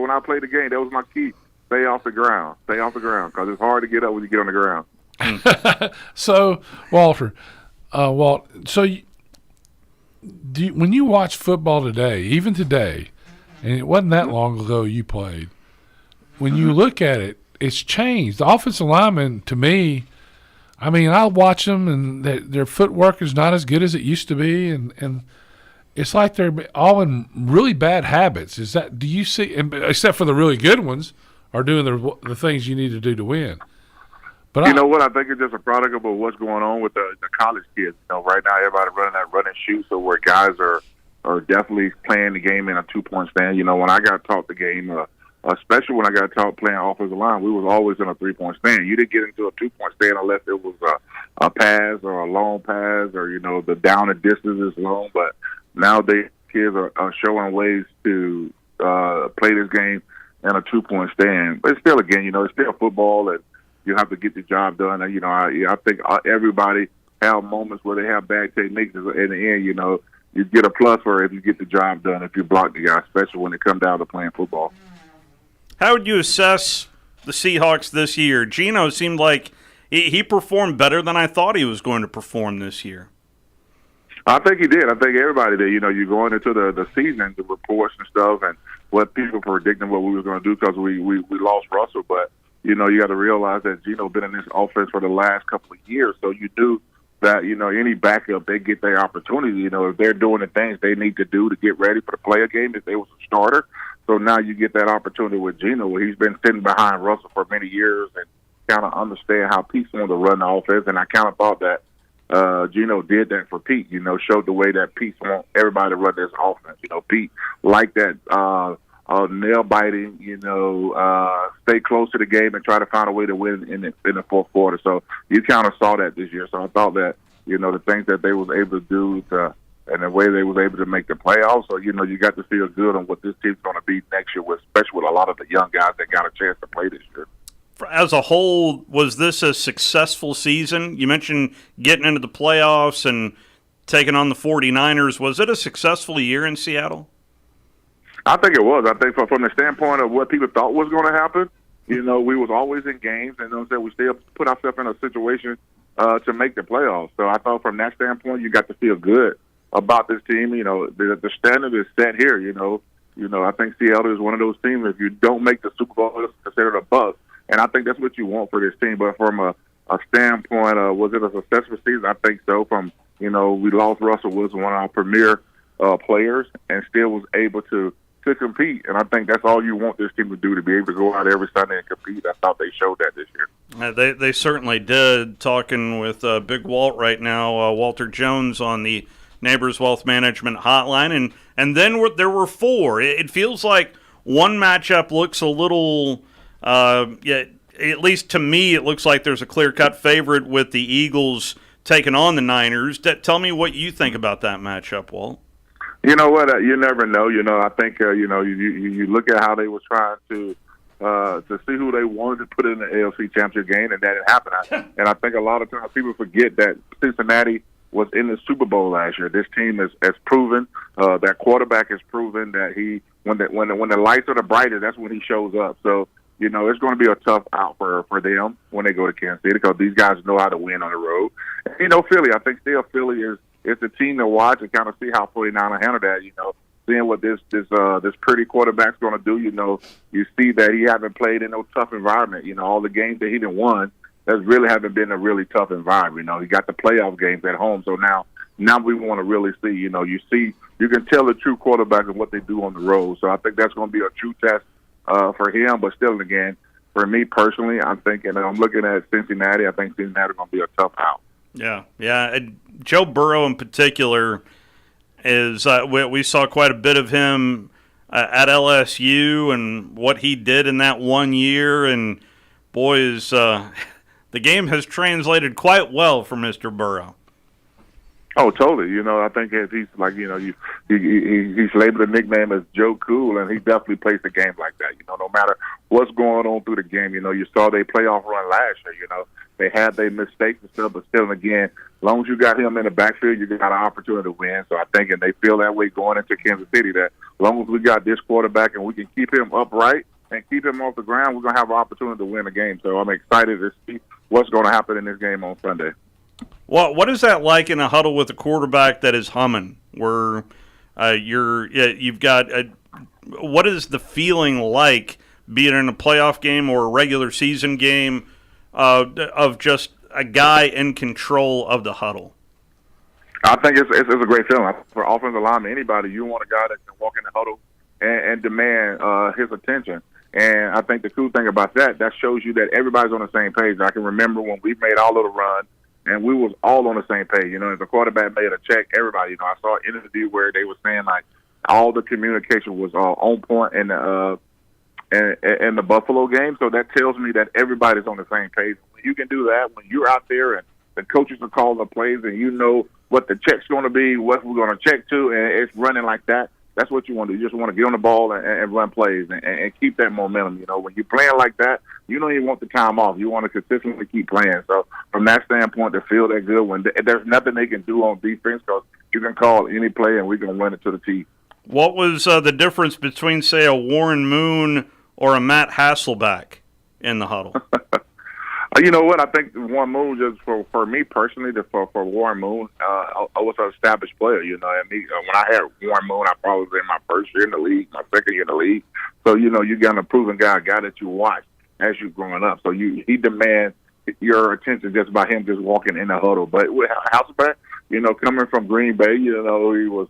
I played the game, that was my key. Stay off the ground. Stay off the ground because it's hard to get up when you get on the ground. So, Walter, so when you watch football today, even today, and it wasn't that long ago you played, when you look at it, it's changed. The offensive linemen, to me, I mean, I watch them, and their footwork is not as good as it used to be, and it's like they're all in really bad habits. Do you see, except for the really good ones, are doing the things you need to do to win? But you know what? I think it's just a product of what's going on with the college kids. Right now, everybody running that run and shoot, so where guys are definitely playing the game in a 2-point stand. When I got taught the game, especially when I got taught playing offensive line, we was always in a 3-point stand. You didn't get into a 2-point stand unless it was a pass or a long pass or, the down and distance is long. But nowadays, kids are showing ways to play this game in a 2-point stand. But still, again, it's still football, and you have to get the job done. And, I think everybody have moments where they have bad techniques. In the end, you get a plus for if you get the job done, if you block the guy, especially when it comes down to playing football. How would you assess the Seahawks this year? Geno seemed like he performed better than I thought he was going to perform this year. I think he did. I think everybody did. You're going into the season, the reports and stuff, and what people predicting what we were going to do because we lost Russell. But, you got to realize that Geno been in this offense for the last couple of years, so you knew that, any backup, they get their opportunity. If they're doing the things they need to do to get ready for the player game, if they was a starter. So now you get that opportunity with Geno, where he's been sitting behind Russell for many years and kind of understand how Pete's wanted to run the offense. And I kind of thought that Geno did that for Pete, showed the way that Pete wants everybody to run this offense. Pete liked that nail-biting, stay close to the game and try to find a way to win in the fourth quarter. So you kind of saw that this year. So I thought that, the things that they was able to do and the way they was able to make the playoffs. So, you got to feel good on what this team's going to be next year, especially with a lot of the young guys that got a chance to play this year. As a whole, was this a successful season? You mentioned getting into the playoffs and taking on the 49ers. Was it a successful year in Seattle? I think it was. I think from the standpoint of what people thought was going to happen, we was always in games, and we still put ourselves in a situation to make the playoffs. So I thought from that standpoint, you got to feel good about this team. The standard is set here. I think Seattle is one of those teams. If you don't make the Super Bowl, it's considered a bust, and I think that's what you want for this team. But from a standpoint of was it a successful season? I think so. From we lost Russell was one of our premier players, and still was able to compete, and I think that's all you want this team to do, to be able to go out every Sunday and compete. I thought they showed that this year. They certainly did. Talking with Big Walt right now, Walter Jones on the Neighbors Wealth Management Hotline, and then there were four. It feels like one matchup looks a little, at least to me, it looks like there's a clear-cut favorite with the Eagles taking on the Niners. Tell me what you think about that matchup, Walt. You know what? You never know. I think you look at how they were trying to see who they wanted to put in the AFC Championship game, and that didn't happen. And I think a lot of times people forget that Cincinnati was in the Super Bowl last year. This team has proven that quarterback has proven that when the lights are the brightest, that's when he shows up. So it's going to be a tough out for them when they go to Kansas City because these guys know how to win on the road. And, Philly, I think still Philly is. It's a team to watch and kind of see how 49ers handle that, seeing what this pretty quarterback's going to do. You see that he haven't played in no tough environment. All the games that he didn't won, that really haven't been a really tough environment. He got the playoff games at home. So now we want to really see, you can tell the true quarterback and what they do on the road. So I think that's going to be a true test for him. But still, again, for me personally, I'm looking at Cincinnati. I think Cincinnati's going to be a tough out. Yeah. And Joe Burrow in particular is we saw quite a bit of him at LSU and what he did in that 1 year. And boy, the game has translated quite well for Mr. Burrow. Oh, totally. I think he's like, he's labeled a nickname as Joe Cool, and he definitely plays the game like that. No matter what's going on through the game, you saw their playoff run last year. They had their mistakes and stuff, but still, again, as long as you got him in the backfield, you got an opportunity to win. So I think, and they feel that way going into Kansas City, that as long as we got this quarterback and we can keep him upright and keep him off the ground, we're going to have an opportunity to win the game. So I'm excited to see what's going to happen in this game on Sunday. What is that like in a huddle with a quarterback that is humming? Where you've got what is the feeling like, be it in a playoff game or a regular season game, of just a guy in control of the huddle? I think it's a great feeling for offensive lineman. Anybody, you want a guy that can walk in the huddle and demand his attention. And I think the cool thing about that shows you that everybody's on the same page. I can remember when we made our little run, and we was all on the same page. If the quarterback made a check, everybody, I saw an interview where they were saying, like, all the communication was on point in the Buffalo game. So that tells me that everybody's on the same page. When you can do that, when you're out there and the coaches are calling the plays and you know what the check's going to be, what we're going to check to, and it's running like that, that's what you want to do. You just want to get on the ball and run plays and keep that momentum. When you're playing like that, you don't even want the time off. You want to consistently keep playing. So from that standpoint, to feel that good, when there's nothing they can do on defense, because you can call any play and we can run it to the teeth. What was the difference between, say, a Warren Moon or a Matt Hasselbeck in the huddle? You know what? I think Warren Moon, just for me personally, for Warren Moon, I was an established player. When I had Warren Moon, I probably was in my first year in the league, my second year in the league. So, you got a proven guy, a guy that you watch as you're growing up. So he demands your attention just by him just walking in the huddle. But with Hasselbeck, coming from Green Bay, he was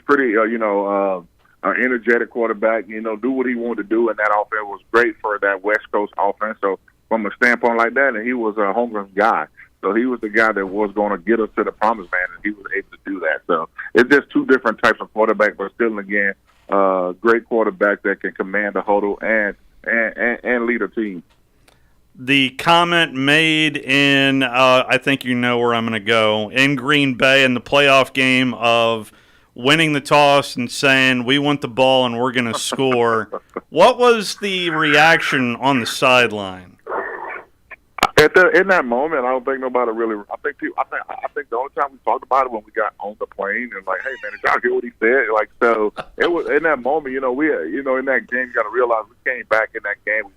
pretty, an energetic quarterback. Do what he wanted to do, and that offense was great for that West Coast offense. So from a standpoint like that, and he was a homegrown guy. So he was the guy that was going to get us to the promised land, and he was able to do that. So it's just two different types of quarterback, but still, again, great quarterback that can command the huddle and lead a team. The comment made in, I think you know where I'm going to go, in Green Bay in the playoff game of winning the toss and saying, we want the ball and we're going to score. What was the reaction on the sideline? In that moment, I don't think nobody really. I think the only time we talked about it when we got on the plane and like, hey man, did y'all hear what he said? Like, so it was in that moment. We in that game, you got to realize we came back in that game.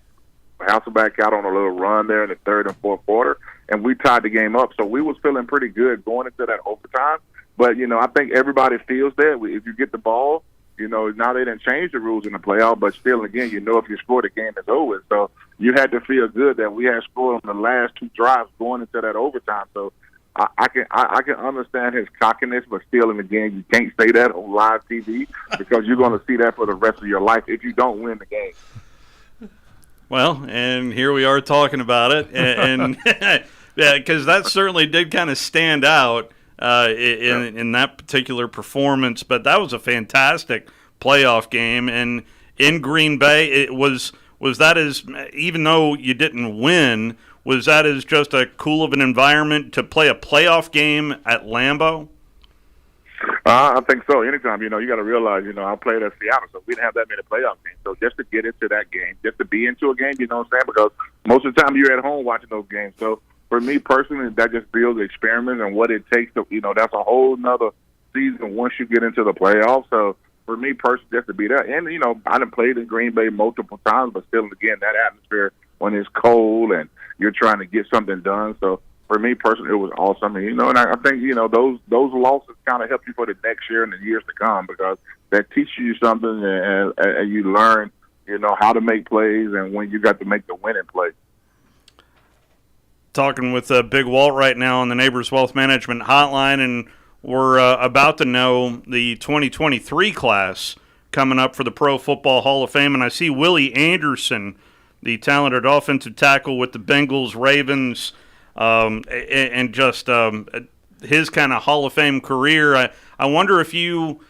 Hasselbeck out on a little run there in the third and fourth quarter, and we tied the game up. So we was feeling pretty good going into that overtime. But I think everybody feels that if you get the ball. Now they didn't change the rules in the playoff, but still, again, if you score, the game is over. So you had to feel good that we had scored on the last two drives going into that overtime. So I can understand his cockiness, but still, and again, you can't say that on live TV because you're going to see that for the rest of your life if you don't win the game. Well, and here we are talking about it, and yeah, because that certainly did kind of stand out. In that particular performance, but that was a fantastic playoff game. And in Green Bay, it was that as, even though you didn't win, was that as just a cool of an environment to play a playoff game at Lambeau? I think so. Anytime, you got to realize, I played at Seattle, so we didn't have that many playoff games. So just to get into that game, just to be into a game, you know what I'm saying? Because most of the time you're at home watching those games. So for me personally, that just builds the experiment and what it takes to, that's a whole nother season once you get into the playoffs. So for me personally, just to be there. And, I done played in Green Bay multiple times, but still, again, that atmosphere when it's cold and you're trying to get something done. So for me personally, it was awesome. And I think, those losses kind of help you for the next year and the years to come because that teaches you something and you learn, how to make plays and when you got to make the winning play. Talking with Big Walt right now on the Neighbors Wealth Management Hotline, and we're about to know the 2023 class coming up for the Pro Football Hall of Fame, and I see Willie Anderson, the talented offensive tackle with the Bengals, Ravens, and just his kind of Hall of Fame career. I wonder if you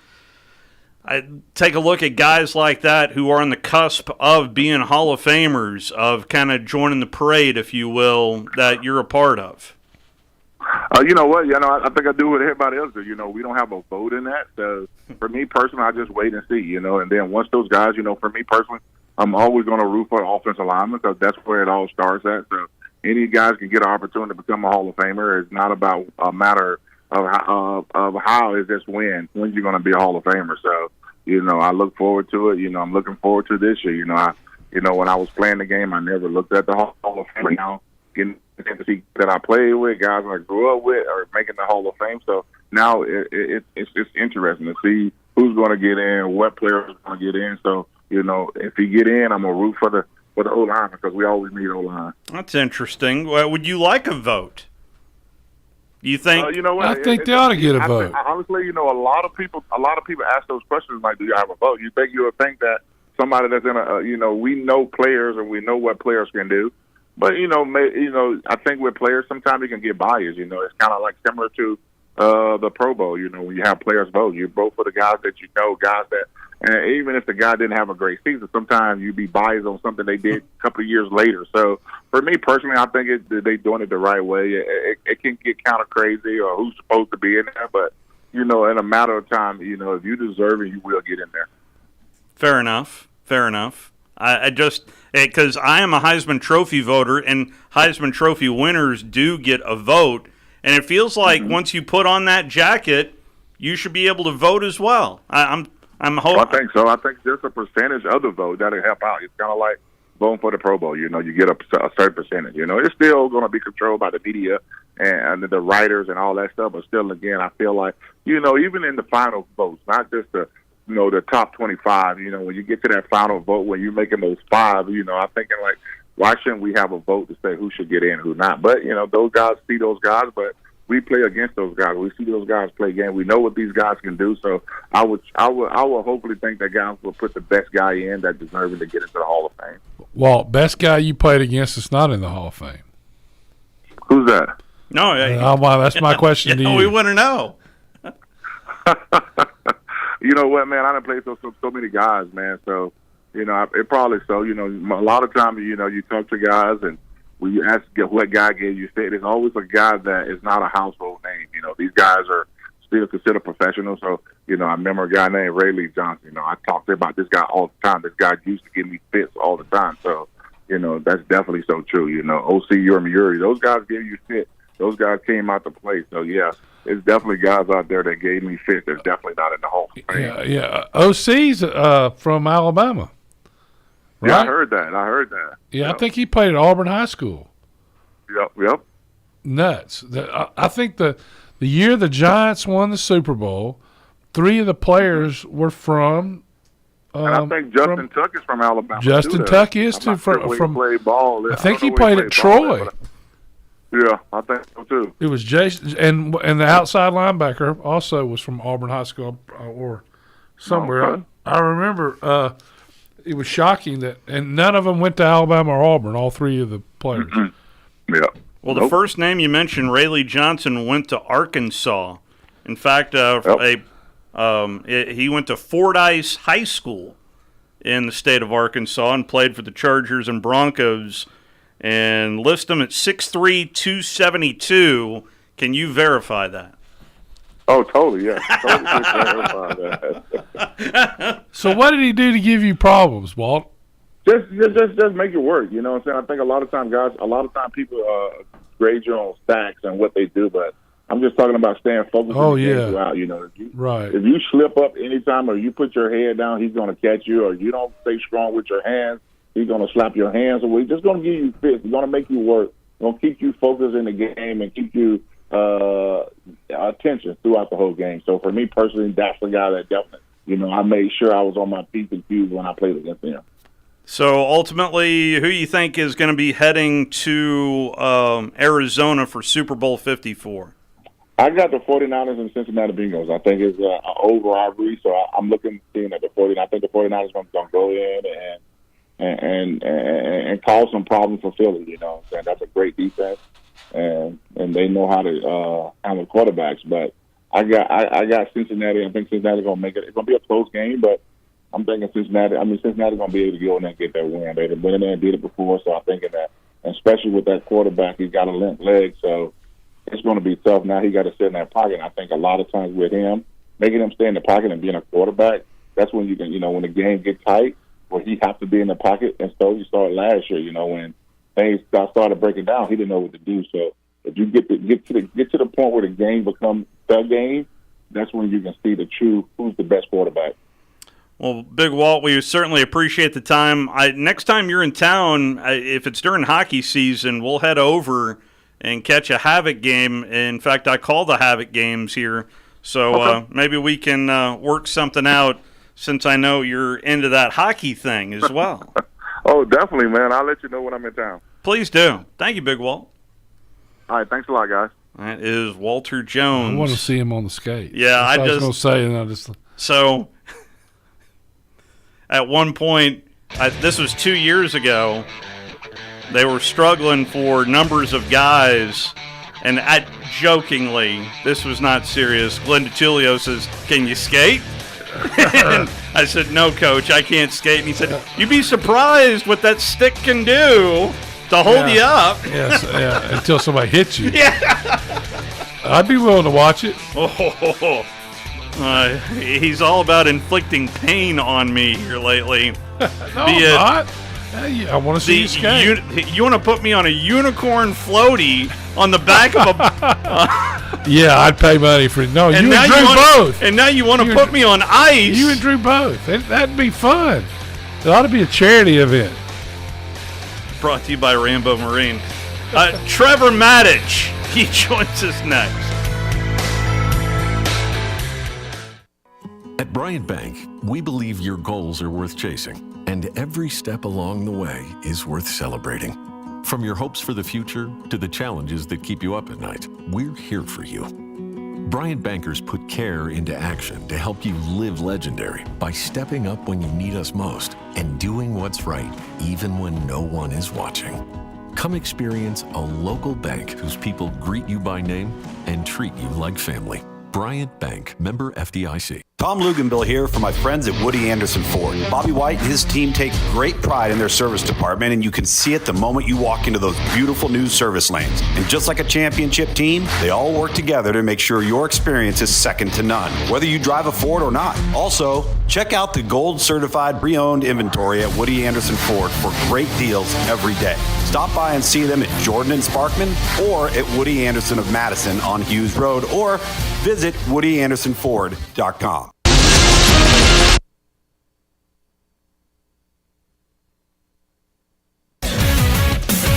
I take a look at guys like that who are on the cusp of being Hall of Famers, of kind of joining the parade, if you will, that you're a part of? You know what? I think I do what everybody else do. We don't have a vote in that. So for me personally, I just wait and see. And then once those guys, for me personally, I'm always going to root for the offensive lineman because that's where it all starts at. So any guys can get an opportunity to become a Hall of Famer. It's not about a matter of how is this when you're going to be a Hall of Famer. So I look forward to it. I'm looking forward to this year. When I was playing the game, I never looked at the Hall of Fame. Now getting to see that I played with, guys I grew up with, are making the Hall of Fame. So now it's just interesting to see who's going to get in, what players are going to get in. So if he get in, I'm gonna root for the O-line because we always need O-line. That's interesting. Well, would you like a vote? You think? You know what? I think they ought to get a vote. Honestly, a lot of people ask those questions like, "Do you have a vote?" You would think that somebody that's in we know players and we know what players can do, but I think with players sometimes you can get biased. It's kind of like similar to the Pro Bowl. When you have players vote, you vote for the guys that guys that. And even if the guy didn't have a great season, sometimes you be biased on something they did a couple of years later. So for me personally, I think they doing it the right way. It can get kind of crazy or who's supposed to be in there, but in a matter of time, if you deserve it, you will get in there. Fair enough. I just because I am a Heisman Trophy voter, and Heisman Trophy winners do get a vote, and it feels like once you put on that jacket, you should be able to vote as well. I think so. I think just a percentage of the vote that'll help out. It's kind of like voting for the Pro Bowl. You get a certain percentage. It's still going to be controlled by the media and the writers and all that stuff. But still, again, I feel like even in the final votes, not just the the top 25. When you get to that final vote, when you're making those five, I'm thinking like, why shouldn't we have a vote to say who should get in, who not? But those guys see those guys, but we play against those guys. We see those guys play games. We know what these guys can do. So I would hopefully think that guys will put the best guy in that deserves to get into the Hall of Fame. Walt, best guy you played against is not in the Hall of Fame. Who's that? No, that's my question to you. We want to know. You know what, man? I done played so many guys, man. So it probably so. A lot of times, you talk to guys and when you ask what guy gave you fit, there's always a guy that is not a household name. These guys are still considered professionals. So, I remember a guy named Ray Lee Johnson. I talked about this guy all the time. This guy used to give me fits all the time. So, that's definitely so true. O.C. Uribe, those guys gave you fit. Those guys came out to play. So, yeah, it's definitely guys out there that gave me fits that's definitely not in the Hall of Fame. Yeah. O.C.'s from Alabama. Right? Yeah, I heard that. Yeah, yep. I think he played at Auburn High School. Yep. Nuts. I think the year the Giants won the Super Bowl, 3 of the players were from. And I think Justin Tuck is from Alabama. Justin Tuck is too. From played ball. I think he played at Troy. Yeah, I think so too. It was Jason, and the outside linebacker also was from Auburn High School or somewhere. Okay. I remember. It was shocking and none of them went to Alabama or Auburn. All 3 of the players. Mm-hmm. Yeah. Well, the first name you mentioned, Ray Lee Johnson, went to Arkansas. In fact, he went to Fordyce High School in the state of Arkansas and played for the Chargers and Broncos and list him at 6'3", 272. Can you verify that? Oh, totally, yeah. Totally verify that. So what did he do to give you problems, Walt? Just make it work. You know what I'm saying? I think a lot of time people grade you on stacks and what they do, but I'm just talking about staying focused. Oh, game yeah. throughout, Right. If you slip up anytime or you put your head down, he's going to catch you, or you don't stay strong with your hands, he's going to slap your hands away. He's just going to give you fits. He's going to make you work. He's going to keep you focused in the game and keep you attention throughout the whole game. So for me personally, that's the guy that definitely, I made sure I was on my P's and Q's when I played against him. So ultimately, who you think is going to be heading to Arizona for Super Bowl 54? I got the 49ers and Cincinnati Bengals. I think it's an over rivalry, so I'm looking seeing at the 49ers. I think the 49ers are going to go in and cause some problems for Philly. And that's a great defense, and they know how to handle quarterbacks. But I got Cincinnati. I think Cincinnati's going to make it. It's going to be a close game, but I'm thinking Cincinnati's going to be able to go in there and get that win. They've been in there and did it before, so I'm thinking that, and especially with that quarterback, he's got a limp leg, so it's going to be tough. Now he got to sit in that pocket. And I think a lot of times with him, making him stay in the pocket and being a quarterback, that's when you can, when the game gets tight, where he has to be in the pocket. And so you saw it last year, when things started breaking down, he didn't know what to do. So if you get to the point where the game becomes the game, that's when you can see the true who's the best quarterback. Well, Big Walt, we certainly appreciate the time. Next time you're in town, if it's during hockey season, we'll head over and catch a Havoc game. In fact, I call the Havoc games here, so maybe we can work something out, since I know you're into that hockey thing as well. Oh, definitely, man. I'll let you know when I'm in town. Please do. Thank you, Big Walt. All right, thanks a lot, guys. That is Walter Jones. I want to see him on the skate. Yeah, I was going to say, and I just... So, at one point, this was 2 years ago, they were struggling for numbers of guys, and jokingly, this was not serious, Glenn DiTulio says, "Can you skate?" And I said, "No, Coach, I can't skate." And he said, "You'd be surprised what that stick can do to hold you up." Yes, yeah, until somebody hits you. Yeah. I'd be willing to watch it. He's all about inflicting pain on me here lately. No, I'm not. I want to see you skate. You want to put me on a unicorn floaty on the back of a... Yeah, I'd pay money for it. No, you and Drew both. And now you want to put me on ice. You and Drew both. That'd be fun. It ought to be a charity event. Brought to you by Rambo Marine. Trevor Maddich, he joins us next. At Bryant Bank, we believe your goals are worth chasing, and every step along the way is worth celebrating. From your hopes for the future to the challenges that keep you up at night, we're here for you. Bryant Bankers put care into action to help you live legendary by stepping up when you need us most and doing what's right even when no one is watching. Come experience a local bank whose people greet you by name and treat you like family. Bryant Bank, member FDIC. Tom Luganbill here for my friends at Woody Anderson Ford. Bobby White and his team take great pride in their service department, and you can see it the moment you walk into those beautiful new service lanes. And just like a championship team, they all work together to make sure your experience is second to none, whether you drive a Ford or not. Also, check out the gold certified pre-owned inventory at Woody Anderson Ford for great deals every day. Stop by and see them at Jordan and Sparkman or at Woody Anderson of Madison on Hughes Road, or visit WoodyAndersonFord.com.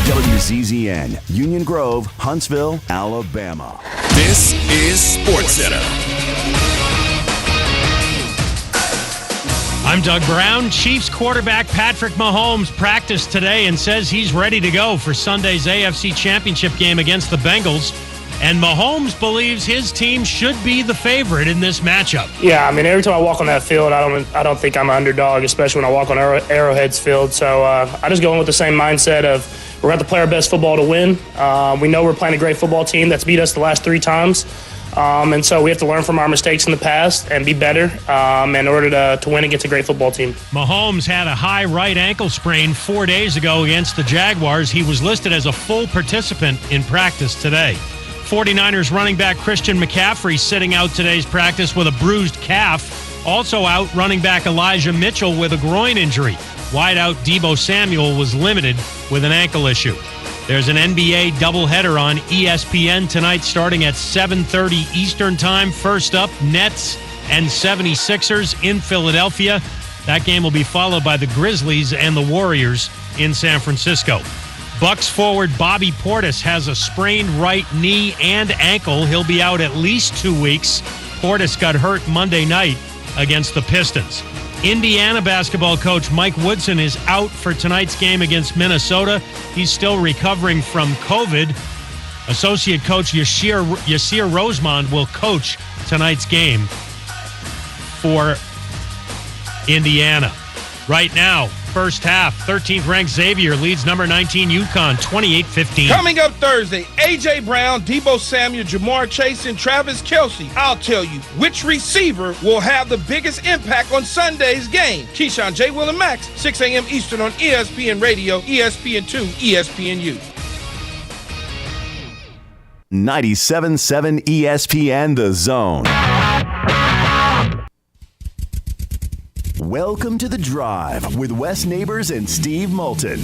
WZZN, Union Grove, Huntsville, Alabama. This is SportsCenter. I'm Doug Brown. Chiefs quarterback Patrick Mahomes practiced today and says he's ready to go for Sunday's AFC Championship game against the Bengals. And Mahomes believes his team should be the favorite in this matchup. Yeah, I mean, every time I walk on that field, I don't think I'm an underdog, especially when I walk on Arrowhead's field. So I just go in with the same mindset of we're going to play our best football to win. We know we're playing a great football team that's beat us the last 3 times. And so we have to learn from our mistakes in the past and be better in order to win against a great football team. Mahomes had a high right ankle sprain 4 days ago against the Jaguars. He was listed as a full participant in practice today. 49ers running back Christian McCaffrey sitting out today's practice with a bruised calf. Also out, running back Elijah Mitchell with a groin injury. Wideout Deebo Samuel was limited with an ankle issue. There's an NBA doubleheader on ESPN tonight starting at 7:30 Eastern Time. First up, Nets and 76ers in Philadelphia. That game will be followed by the Grizzlies and the Warriors in San Francisco. Bucks forward Bobby Portis has a sprained right knee and ankle. He'll be out at least 2 weeks. Portis got hurt Monday night against the Pistons. Indiana basketball coach Mike Woodson is out for tonight's game against Minnesota. He's still recovering from COVID. Associate coach Yasir Rosemond will coach tonight's game for Indiana. Right now, first half. 13th ranked Xavier leads number 19 UConn 28-15. Coming up Thursday, A.J. Brown, Debo Samuel, Jamar Chase, and Travis Kelce. I'll tell you which receiver will have the biggest impact on Sunday's game. Keyshawn, J. Will, and Max, 6 a.m. Eastern on ESPN Radio, ESPN2, ESPNU. 97.7 ESPN The Zone. Welcome to The Drive with Wes Neighbors and Steve Moulton.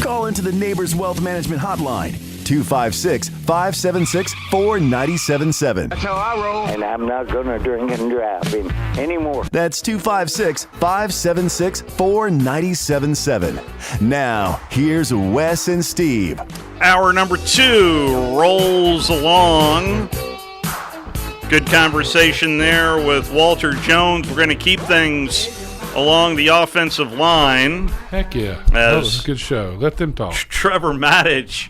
Call into the Neighbors Wealth Management Hotline, 256-576-4977. That's how I roll. And I'm not going to drink and drive anymore. That's 256-576-4977. Now, here's Wes and Steve. Hour number 2 rolls along. Good conversation there with Walter Jones. We're going to keep things along the offensive line. Heck yeah. That was a good show. Let them talk. Trevor Maddich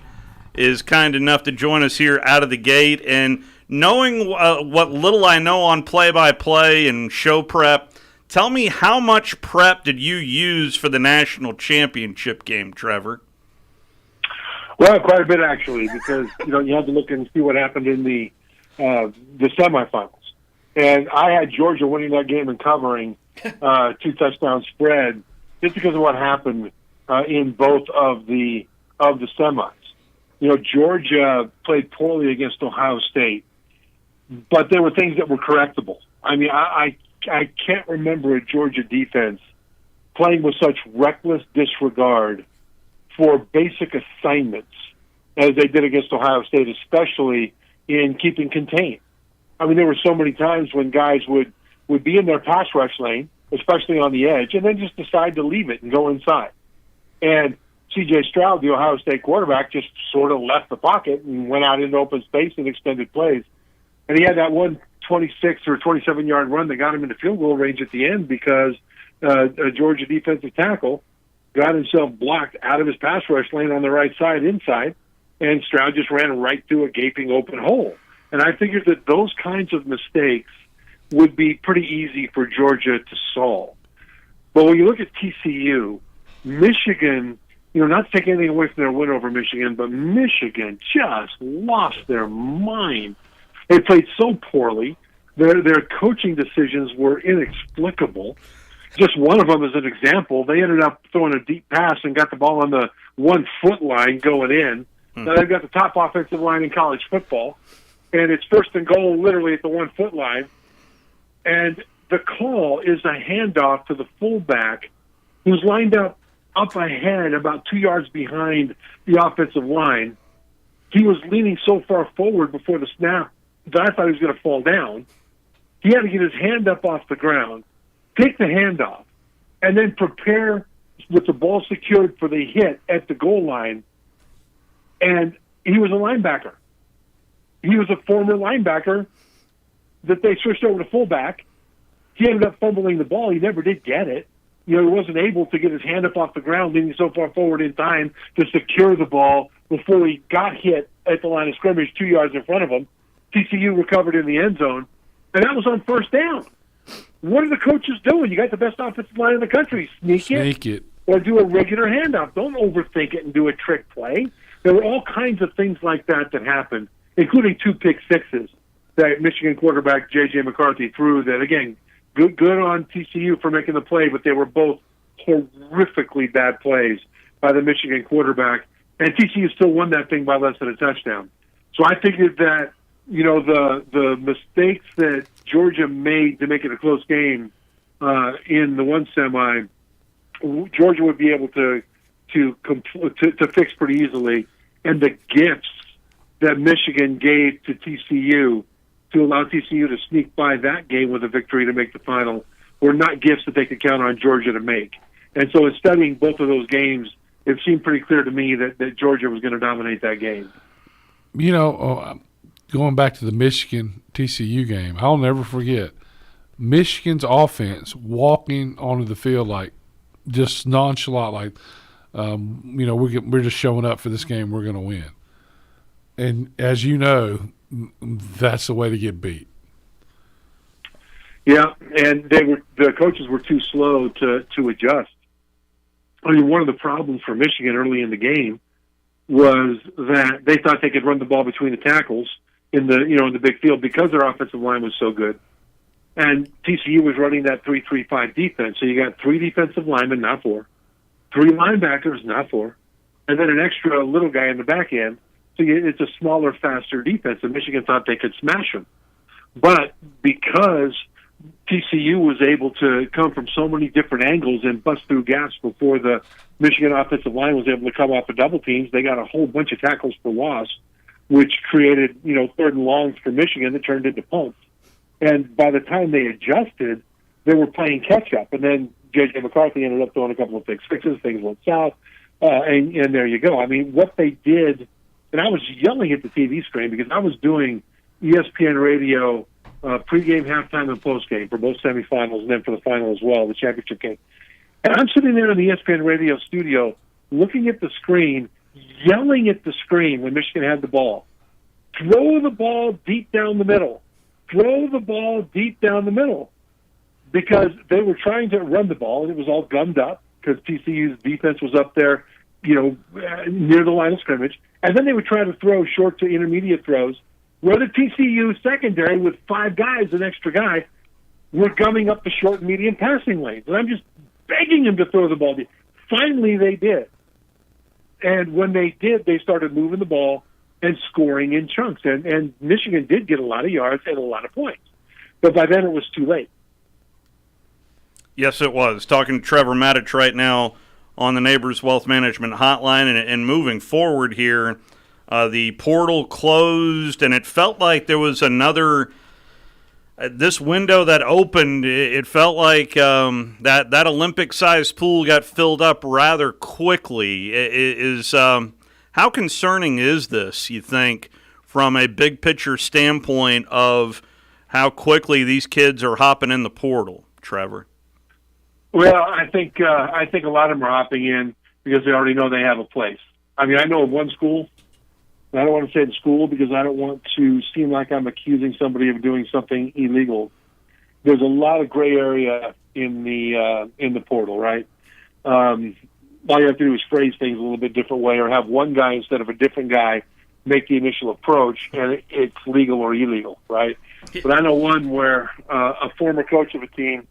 is kind enough to join us here out of the gate. And knowing what little I know on play-by-play and show prep, tell me, how much prep did you use for the national championship game, Trevor? Well, quite a bit, actually, because you had to look and see what happened in the semifinals. And I had Georgia winning that game and covering 2-touchdown spread just because of what happened in both of the semis. Georgia played poorly against Ohio State, but there were things that were correctable. I mean, I can't remember a Georgia defense playing with such reckless disregard for basic assignments as they did against Ohio State, especially in keeping contained. I mean, there were so many times when guys would be in their pass rush lane, especially on the edge, and then just decide to leave it and go inside. And C.J. Stroud, the Ohio State quarterback, just sort of left the pocket and went out into open space and extended plays. And he had that one 26 or 27-yard run that got him into field goal range at the end because a Georgia defensive tackle got himself blocked out of his pass rush lane on the right side inside, and Stroud just ran right through a gaping open hole. And I figured that those kinds of mistakes would be pretty easy for Georgia to solve. But when you look at TCU, Michigan, not to take anything away from their win over Michigan, but Michigan just lost their mind. They played so poorly. Their coaching decisions were inexplicable. Just one of them as an example, they ended up throwing a deep pass and got the ball on the 1 foot line going in. Now they've got the top offensive line in college football, and it's first and goal literally at the 1 foot line. And the call is a handoff to the fullback who's lined up ahead about 2 yards behind the offensive line. He was leaning so far forward before the snap that I thought he was going to fall down. He had to get his hand up off the ground, take the handoff, and then prepare with the ball secured for the hit at the goal line. And he was a linebacker. He was a former linebacker that they switched over to fullback. He ended up fumbling the ball. He never did get it. He wasn't able to get his hand up off the ground, leaning so far forward in time to secure the ball before he got hit at the line of scrimmage 2 yards in front of him. TCU recovered in the end zone, and that was on first down. What are the coaches doing? You got the best offensive line in the country. Sneak it. Or do a regular handoff. Don't overthink it and do a trick play. There were all kinds of things like that happened, including 2 pick sixes that Michigan quarterback J.J. McCarthy threw that, again, good on TCU for making the play, but they were both horrifically bad plays by the Michigan quarterback. And TCU still won that thing by less than a touchdown. So I figured that, the mistakes that Georgia made to make it a close game in the one semi, Georgia would be able to fix pretty easily. And the gifts that Michigan gave to TCU to allow TCU to sneak by that game with a victory to make the final were not gifts that they could count on Georgia to make. And so in studying both of those games, it seemed pretty clear to me that Georgia was going to dominate that game. Going back to the Michigan-TCU game, I'll never forget Michigan's offense walking onto the field like just nonchalant, like, we're just showing up for this game. We're going to win. And as you know, that's the way to get beat. Yeah, and the coaches were too slow to adjust. I mean, one of the problems for Michigan early in the game was that they thought they could run the ball between the tackles in the big field because their offensive line was so good. And TCU was running that 3-3-5 defense. So you got 3 defensive linemen, not 4, 3 linebackers, not 4, and then an extra little guy in the back end. So it's a smaller, faster defense, and Michigan thought they could smash them. But because TCU was able to come from so many different angles and bust through gaps before the Michigan offensive line was able to come off of double teams, they got a whole bunch of tackles for loss, which created, 3rd and longs for Michigan that turned into punts. And by the time they adjusted, they were playing catch-up. And then J.J. McCarthy ended up throwing a couple of pick sixes. Things went south, and there you go. I mean, what they did, and I was yelling at the TV screen because I was doing ESPN radio pregame, halftime, and postgame for both semifinals and then for the final as well, the championship game. And I'm sitting there in the ESPN radio studio looking at the screen, yelling at the screen when Michigan had the ball. Throw the ball deep down the middle. Throw the ball deep down the middle, because they were trying to run the ball, and it was all gummed up because TCU's defense was up there, near the line of scrimmage. And then they would try to throw short to intermediate throws where the TCU secondary with 5 guys, an extra guy, were gumming up the short and medium passing lanes. And I'm just begging them to throw the ball deep. Finally, they did. And when they did, they started moving the ball and scoring in chunks. And Michigan did get a lot of yards and a lot of points. But by then it was too late. Yes, it was. Talking to Trevor Matich right now on the Neighbors Wealth Management Hotline. And moving forward here, the portal closed, and it felt like there was another this window that opened. It felt like that Olympic-sized pool got filled up rather quickly. How concerning is this, you think, from a big picture standpoint of how quickly these kids are hopping in the portal, Trevor? Well, I think a lot of them are hopping in because they already know they have a place. I mean, I know of one school, and I don't want to say the school because I don't want to seem like I'm accusing somebody of doing something illegal. There's a lot of gray area in the portal, right? All you have to do is phrase things a little bit different way, or have one guy instead of a different guy make the initial approach, and it's legal or illegal, right? But I know one where a former coach of a team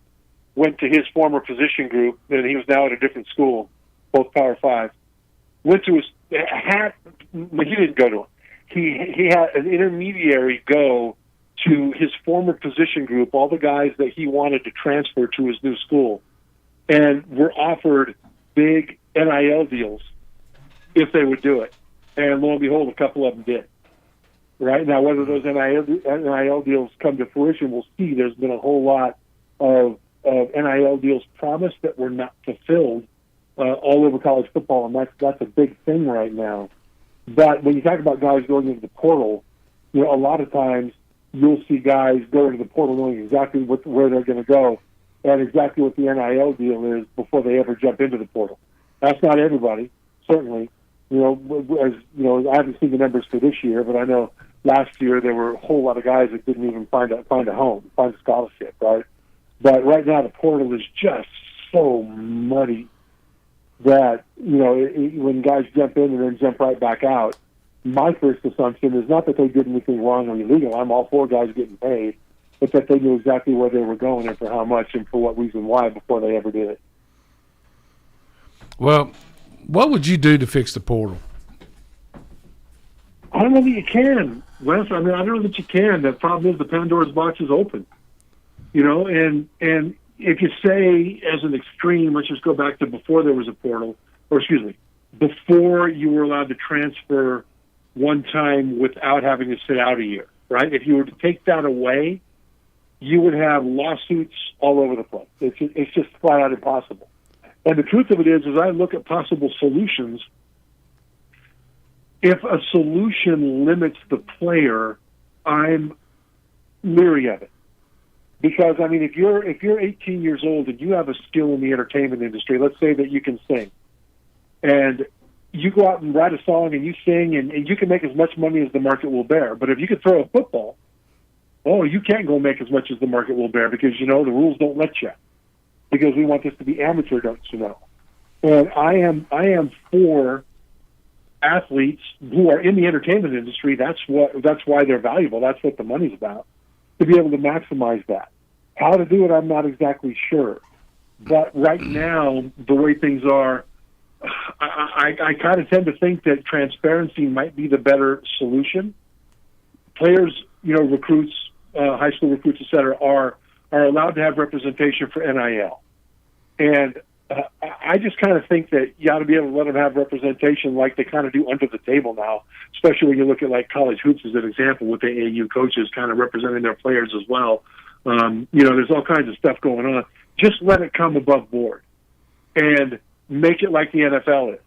went to his former position group, and he was now at a different school, both Power 5. Went to he didn't go to him. He had an intermediary go to his former position group, all the guys that he wanted to transfer to his new school, and were offered big NIL deals if they would do it. And lo and behold, a couple of them did. Right? Now, whether those NIL deals come to fruition, we'll see. There's been a whole lot of NIL deals promised that were not fulfilled all over college football, and that's a big thing right now. But when you talk about guys going into the portal, a lot of times you'll see guys go into the portal knowing exactly where they're going to go and exactly what the NIL deal is before they ever jump into the portal. That's not everybody, certainly. I haven't seen the numbers for this year, but I know last year there were a whole lot of guys that didn't even find a home, find a scholarship, right? But right now the portal is just so muddy that, when guys jump in and then jump right back out, my first assumption is not that they did anything wrong or illegal. I'm all for guys getting paid, but that they knew exactly where they were going and for how much and for what reason why before they ever did it. Well, what would you do to fix the portal? I don't know that you can, Wes. I mean, I don't know that you can. The problem is the Pandora's box is open. And if you say as an extreme, let's just go back to before there was a portal, before you were allowed to transfer one time without having to sit out a year, right? If you were to take that away, you would have lawsuits all over the place. It's just flat out impossible. And the truth of it is, as I look at possible solutions, if a solution limits the player, I'm leery of it. Because, I mean, if you're 18 years old and you have a skill in the entertainment industry, let's say that you can sing, and you go out and write a song and you sing, and you can make as much money as the market will bear. But if you could throw a football, you can't go make as much as the market will bear because, the rules don't let you. Because we want this to be amateur, don't you know? And I am for athletes who are in the entertainment industry. That's why they're valuable. That's what the money's about, to be able to maximize that. How to do it, I'm not exactly sure. But right now, the way things are, I kind of tend to think that transparency might be the better solution. Players, recruits, high school recruits, et cetera, are allowed to have representation for NIL. And I just kind of think that you ought to be able to let them have representation like they kind of do under the table now, especially when you look at like college hoops as an example with the AAU coaches kind of representing their players as well. There's all kinds of stuff going on. Just let it come above board and make it like the NFL is.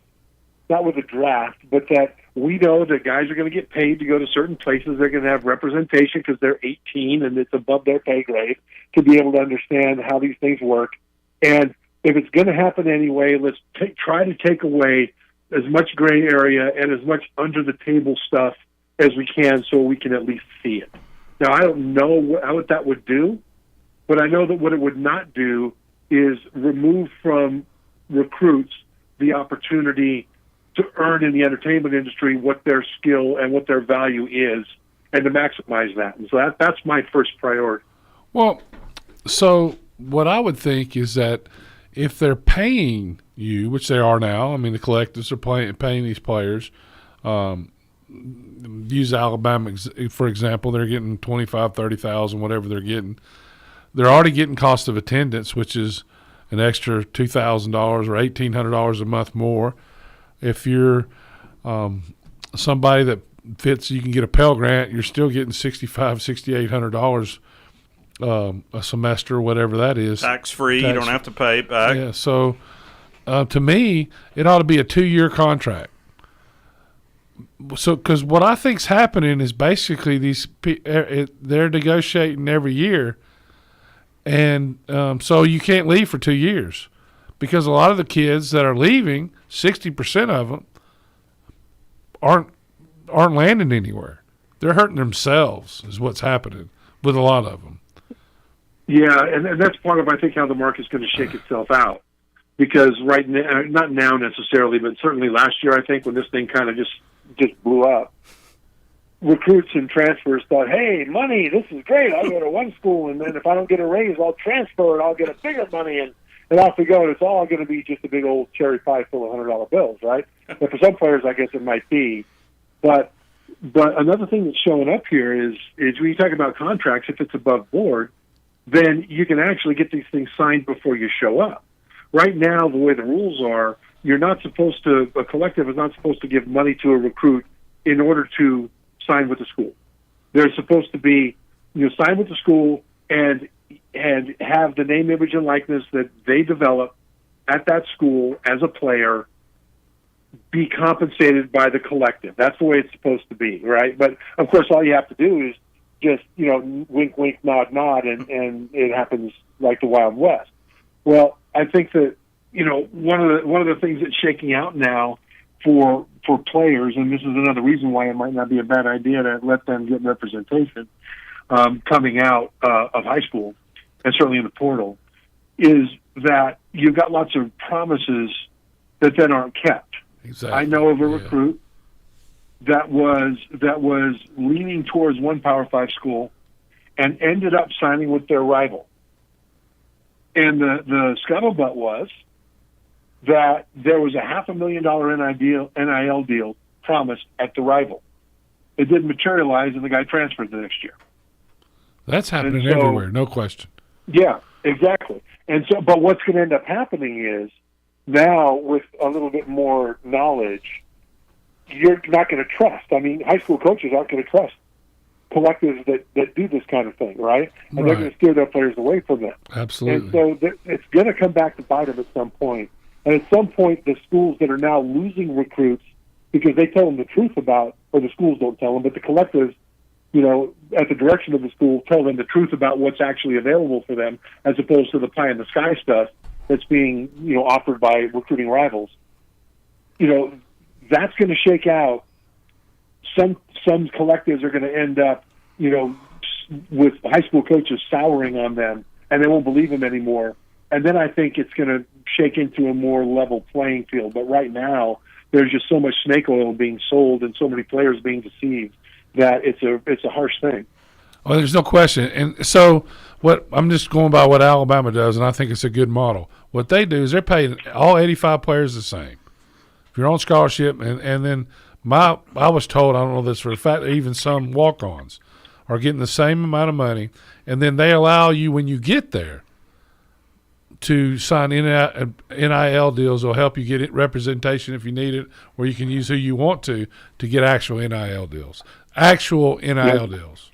Not with a draft, but that we know that guys are going to get paid to go to certain places. They're going to have representation because they're 18 and it's above their pay grade to be able to understand how these things work. And if it's going to happen anyway, let's try to take away as much gray area and as much under-the-table stuff as we can so we can at least see it. Now, I don't know what that would do, but I know that what it would not do is remove from recruits the opportunity to earn in the entertainment industry what their skill and what their value is and to maximize that. And so that's my first priority. Well, so what I would think is that if they're paying you, which they are now, I mean, the collectives are paying these players. Use Alabama, for example. They're getting $25,000, $30,000, whatever they're getting. They're already getting cost of attendance, which is an extra $2,000 or $1,800 a month more. If you're somebody that fits, you can get a Pell Grant, you're still getting $6,500, $6,800 a semester, whatever that is. Tax-free, you don't have to pay it back. Yeah, so to me, it ought to be a 2-year contract. So, because what I think's happening is basically they're negotiating every year, and so you can't leave for 2 years because a lot of the kids that are leaving, 60% of them aren't landing anywhere. They're hurting themselves, is what's happening with a lot of them. Yeah, and that's part of, I think, how the market's going to shake itself out. Because right now, not now necessarily, but certainly last year, I think, when this thing kind of just blew up, recruits and transfers thought, hey, money, this is great. I'll go to one school, and then if I don't get a raise, I'll transfer and I'll get a bigger money, and off we go. And it's all going to be just a big old cherry pie full of $100 bills, right? And for some players, I guess it might be. But another thing that's showing up here is when you talk about contracts, if it's above board, then you can actually get these things signed before you show up. Right now, the way the rules are, a collective is not supposed to give money to a recruit in order to sign with the school. They're supposed to be, sign with the school and have the name, image, and likeness that they develop at that school as a player be compensated by the collective. That's the way it's supposed to be, right? But, of course, all you have to do is just, wink, wink, nod, nod, and it happens like the Wild West. Well, I think that, one of the things that's shaking out now for players, and this is another reason why it might not be a bad idea to let them get representation coming out of high school, and certainly in the portal, is that you've got lots of promises that then aren't kept. Exactly. I know of a recruit that was leaning towards one Power 5 school and ended up signing with their rival. And the scuttlebutt was that there was a $500,000 NIL deal promised at the rival. It didn't materialize, and the guy transferred the next year. That's happening everywhere, no question. Yeah, exactly. And so, but what's going to end up happening is now with a little bit more knowledge, you're not going to trust. I mean, high school coaches aren't going to trust collectives that do this kind of thing, right? And they're going to steer their players away from them. Absolutely. And so it's going to come back to bite them at some point. And at some point, the schools that are now losing recruits because they tell them the truth about, or the schools don't tell them, but the collectives, at the direction of the school, tell them the truth about what's actually available for them, as opposed to the pie in the sky stuff that's being, offered by recruiting rivals. That's going to shake out. Some collectives are going to end up, with high school coaches souring on them, and they won't believe them anymore. And then I think it's going to shake into a more level playing field. But right now, there's just so much snake oil being sold and so many players being deceived that it's a harsh thing. Well, there's no question. And so I'm just going by what Alabama does, and I think it's a good model. What they do is they're paying all 85 players the same. If you're on scholarship, and then I was told, I don't know this for a fact, that even some walk-ons are getting the same amount of money, and then they allow you when you get there to sign NIL deals. Will help you get representation if you need it, or you can use who you want to get actual NIL deals. Actual NIL deals.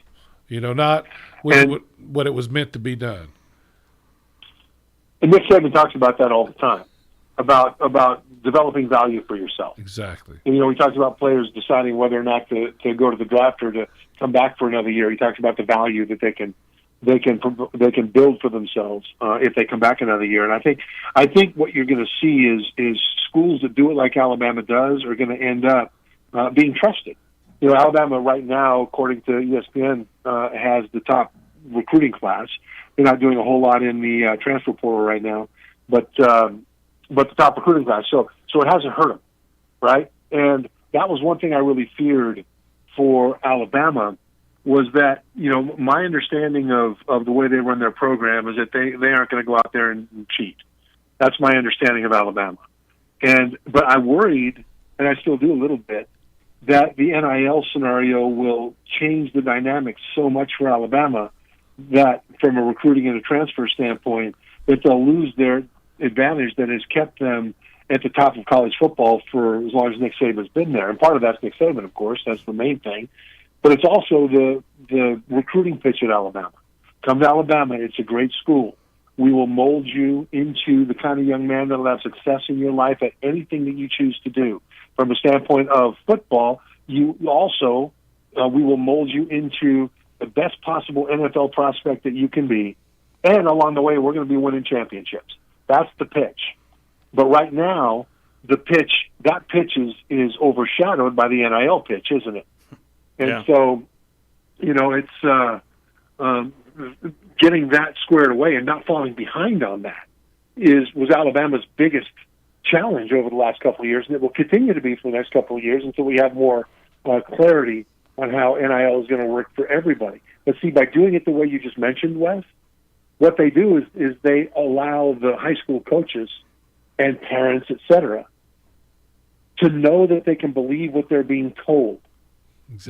Not what it was meant to be done. And Nick Saban talks about that all the time, about developing value for yourself. Exactly. And, he talks about players deciding whether or not to go to the draft or to come back for another year. He talks about the value that they can build for themselves if they come back another year. And I think what you're going to see is schools that do it like Alabama does are going to end up being trusted. Alabama right now, according to ESPN, has the top recruiting class. They're not doing a whole lot in the transfer portal right now, but the top recruiting class. So it hasn't hurt them, right? And that was one thing I really feared for Alabama was that, my understanding of the way they run their program is that they aren't going to go out there and cheat. That's my understanding of Alabama. But I worried, and I still do a little bit, that the NIL scenario will change the dynamics so much for Alabama that from a recruiting and a transfer standpoint, that they'll lose their advantage that has kept them at the top of college football for as long as Nick Saban's been there. And part of that's Nick Saban, of course. That's the main thing. But it's also the recruiting pitch at Alabama. Come to Alabama. It's a great school. We will mold you into the kind of young man that will have success in your life at anything that you choose to do. From a standpoint of football, you also, we will mold you into the best possible NFL prospect that you can be. And along the way, we're going to be winning championships. That's the pitch. But right now, that pitch is overshadowed by the NIL pitch, isn't it? And so, it's getting that squared away and not falling behind on that was Alabama's biggest challenge over the last couple of years, and it will continue to be for the next couple of years until we have more clarity on how NIL is going to work for everybody. But see, by doing it the way you just mentioned, Wes, what they do is they allow the high school coaches and parents, et cetera, to know that they can believe what they're being told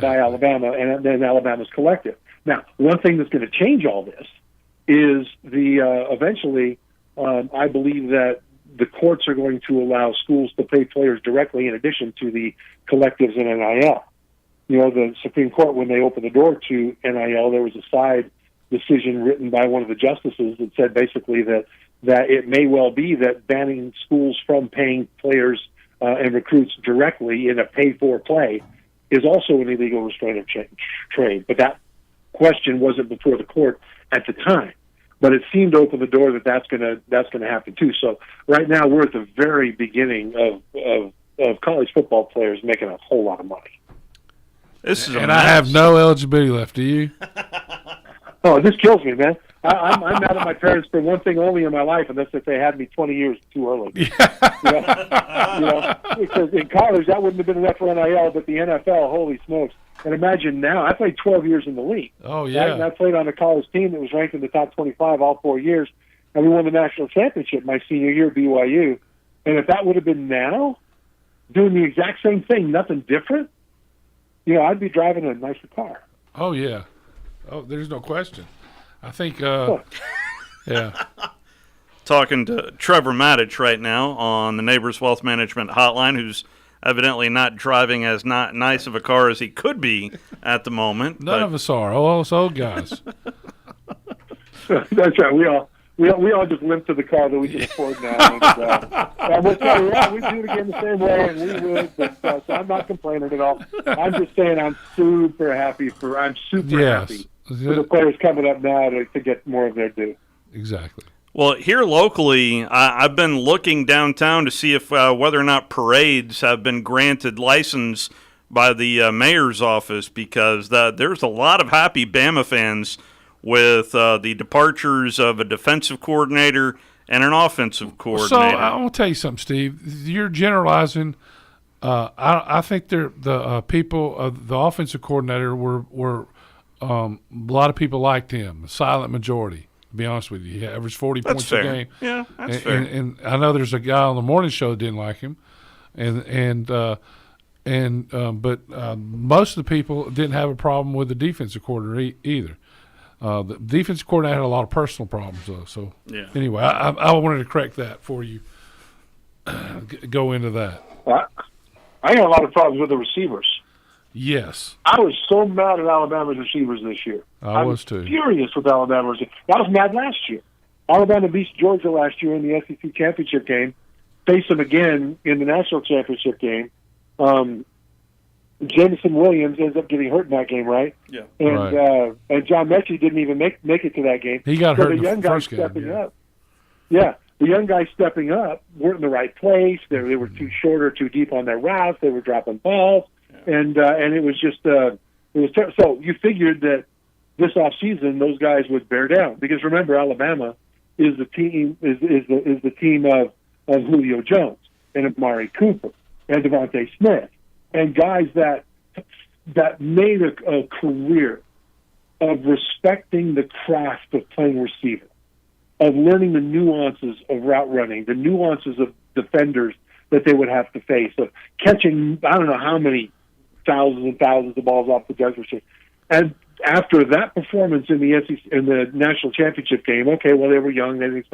by Alabama and then Alabama's collective. Now, one thing that's going to change all this is eventually, I believe that the courts are going to allow schools to pay players directly in addition to the collectives and NIL. The Supreme Court, when they opened the door to NIL, there was a side decision written by one of the justices that said basically that it may well be that banning schools from paying players and recruits directly in a pay-for play is also an illegal restraint of trade. But that question wasn't before the court at the time. But it seemed to open the door that's going to happen too. So right now we're at the very beginning of college football players making a whole lot of money. I have no eligibility left. Do you? Oh, this kills me, man. I'm mad at my parents for one thing only in my life, and that's that they had me 20 years too early. Because in college that wouldn't have been enough for NIL, but the NFL, holy smokes! And imagine now, I played 12 years in the league. Oh yeah. Right? And I played on a college team that was ranked in the top 25 all 4 years, and we won the national championship my senior year at BYU. And if that would have been now, doing the exact same thing, nothing different, I'd be driving a nicer car. Oh yeah. Oh, there's no question. I think, yeah. Talking to Trevor Maddich right now on the Neighbors Wealth Management Hotline, who's evidently not driving as not nice of a car as he could be at the moment. None of us are. All us old guys. That's right. We all just limp to the car that we can afford now. And we'll tell you, we do it again the same way, and we would. But so I'm not complaining at all. I'm just saying I'm super happy for the players coming up now to get more of their due. Exactly. Well, here locally, I've been looking downtown to see if whether or not parades have been granted license by the mayor's office, because there's a lot of happy Bama fans with the departures of a defensive coordinator and an offensive coordinator. So I want to tell you something, Steve. You're generalizing. I think the people, the offensive coordinator were a lot of people liked him. A silent majority, to be honest with you. He averaged 40 That's points fair. a game. Yeah, that's fair. And I know there's a guy on the morning show that didn't like him, but most of the people didn't have a problem with the defensive coordinator either. The defensive coordinator had a lot of personal problems, though. So anyway, I wanted to correct that for you. Go into that. I got a lot of problems with the receivers. Yes. I was so mad at Alabama's receivers this year. I was too. Furious with Alabama's. I was mad last year. Alabama beats Georgia last year in the SEC championship game. Face them again in the national championship game. Jameson Williams ends up getting hurt in that game, right? Yeah. And and John Mechie didn't even make it to that game. He got hurt in the young guys first game. stepping up. Yeah, the young guys stepping up weren't in the right place. They were too short or too deep on their routes. They were dropping balls, and it was just it was so you figured that this offseason those guys would bear down because remember Alabama is the team is the team of Julio Jones and Amari Cooper and Devontae Smith and guys that made a career of respecting the craft of playing receiver, of learning the nuances of route running, the nuances of defenders that they would have to face, of catching I don't know how many thousands and thousands of balls off the judge machine. And after that performance in the SEC, in the national championship game, okay, well they were young. They didn't.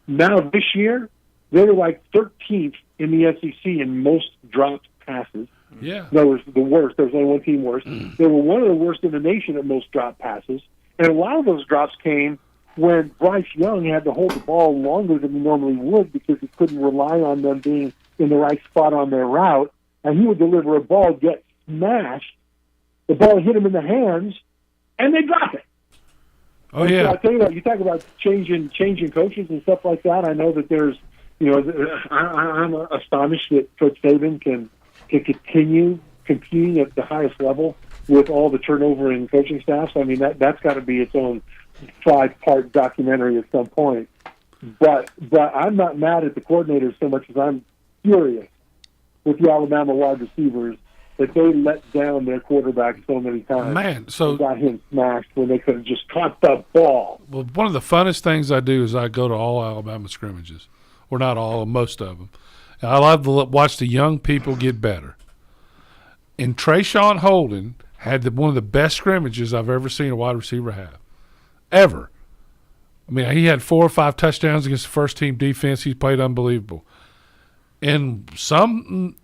Now this year they were like 13th in the SEC in most dropped passes. Yeah, that was the worst. There was only one team worse. They were one of the worst in the nation at most drop passes, and a lot of those drops came when Bryce Young had to hold the ball longer than he normally would because he couldn't rely on them being in the right spot on their route, and he would deliver a ball, get smashed, the ball hit him in the hands, and they drop it. Oh yeah. So I tell you what, you talk about changing coaches and stuff like that. I know that there's, I'm astonished that Coach Saban can continue competing at the highest level with all the turnover in coaching staffs. I mean, that's got to be its own 5-part documentary at some point. But I'm not mad at the coordinators so much as I'm furious with the Alabama wide receivers that they let down their quarterback so many times. Man, so got him smashed when they could have just caught the ball. Well, one of the funnest things I do is I go to all Alabama scrimmages, or not all, most of them. And I love to watch the young people get better. And Trayshawn Holden had one of the best scrimmages I've ever seen a wide receiver have, ever. I mean, he had 4 or 5 touchdowns against the first-team defense. He played unbelievable. And he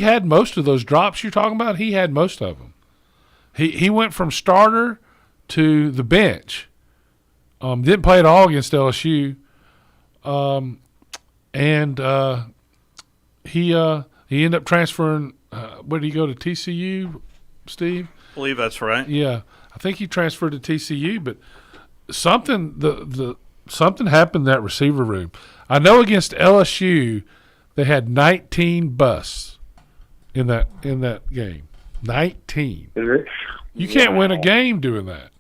had most of those drops you're talking about. He had most of them. He went from starter to the bench. Didn't play at all against LSU. He ended up transferring. Where did he go to TCU, Steve? I believe that's right. Yeah, I think he transferred to TCU, but something happened in that receiver room. I know against LSU they had 19 busts in that game. 19. You can't win a game doing that.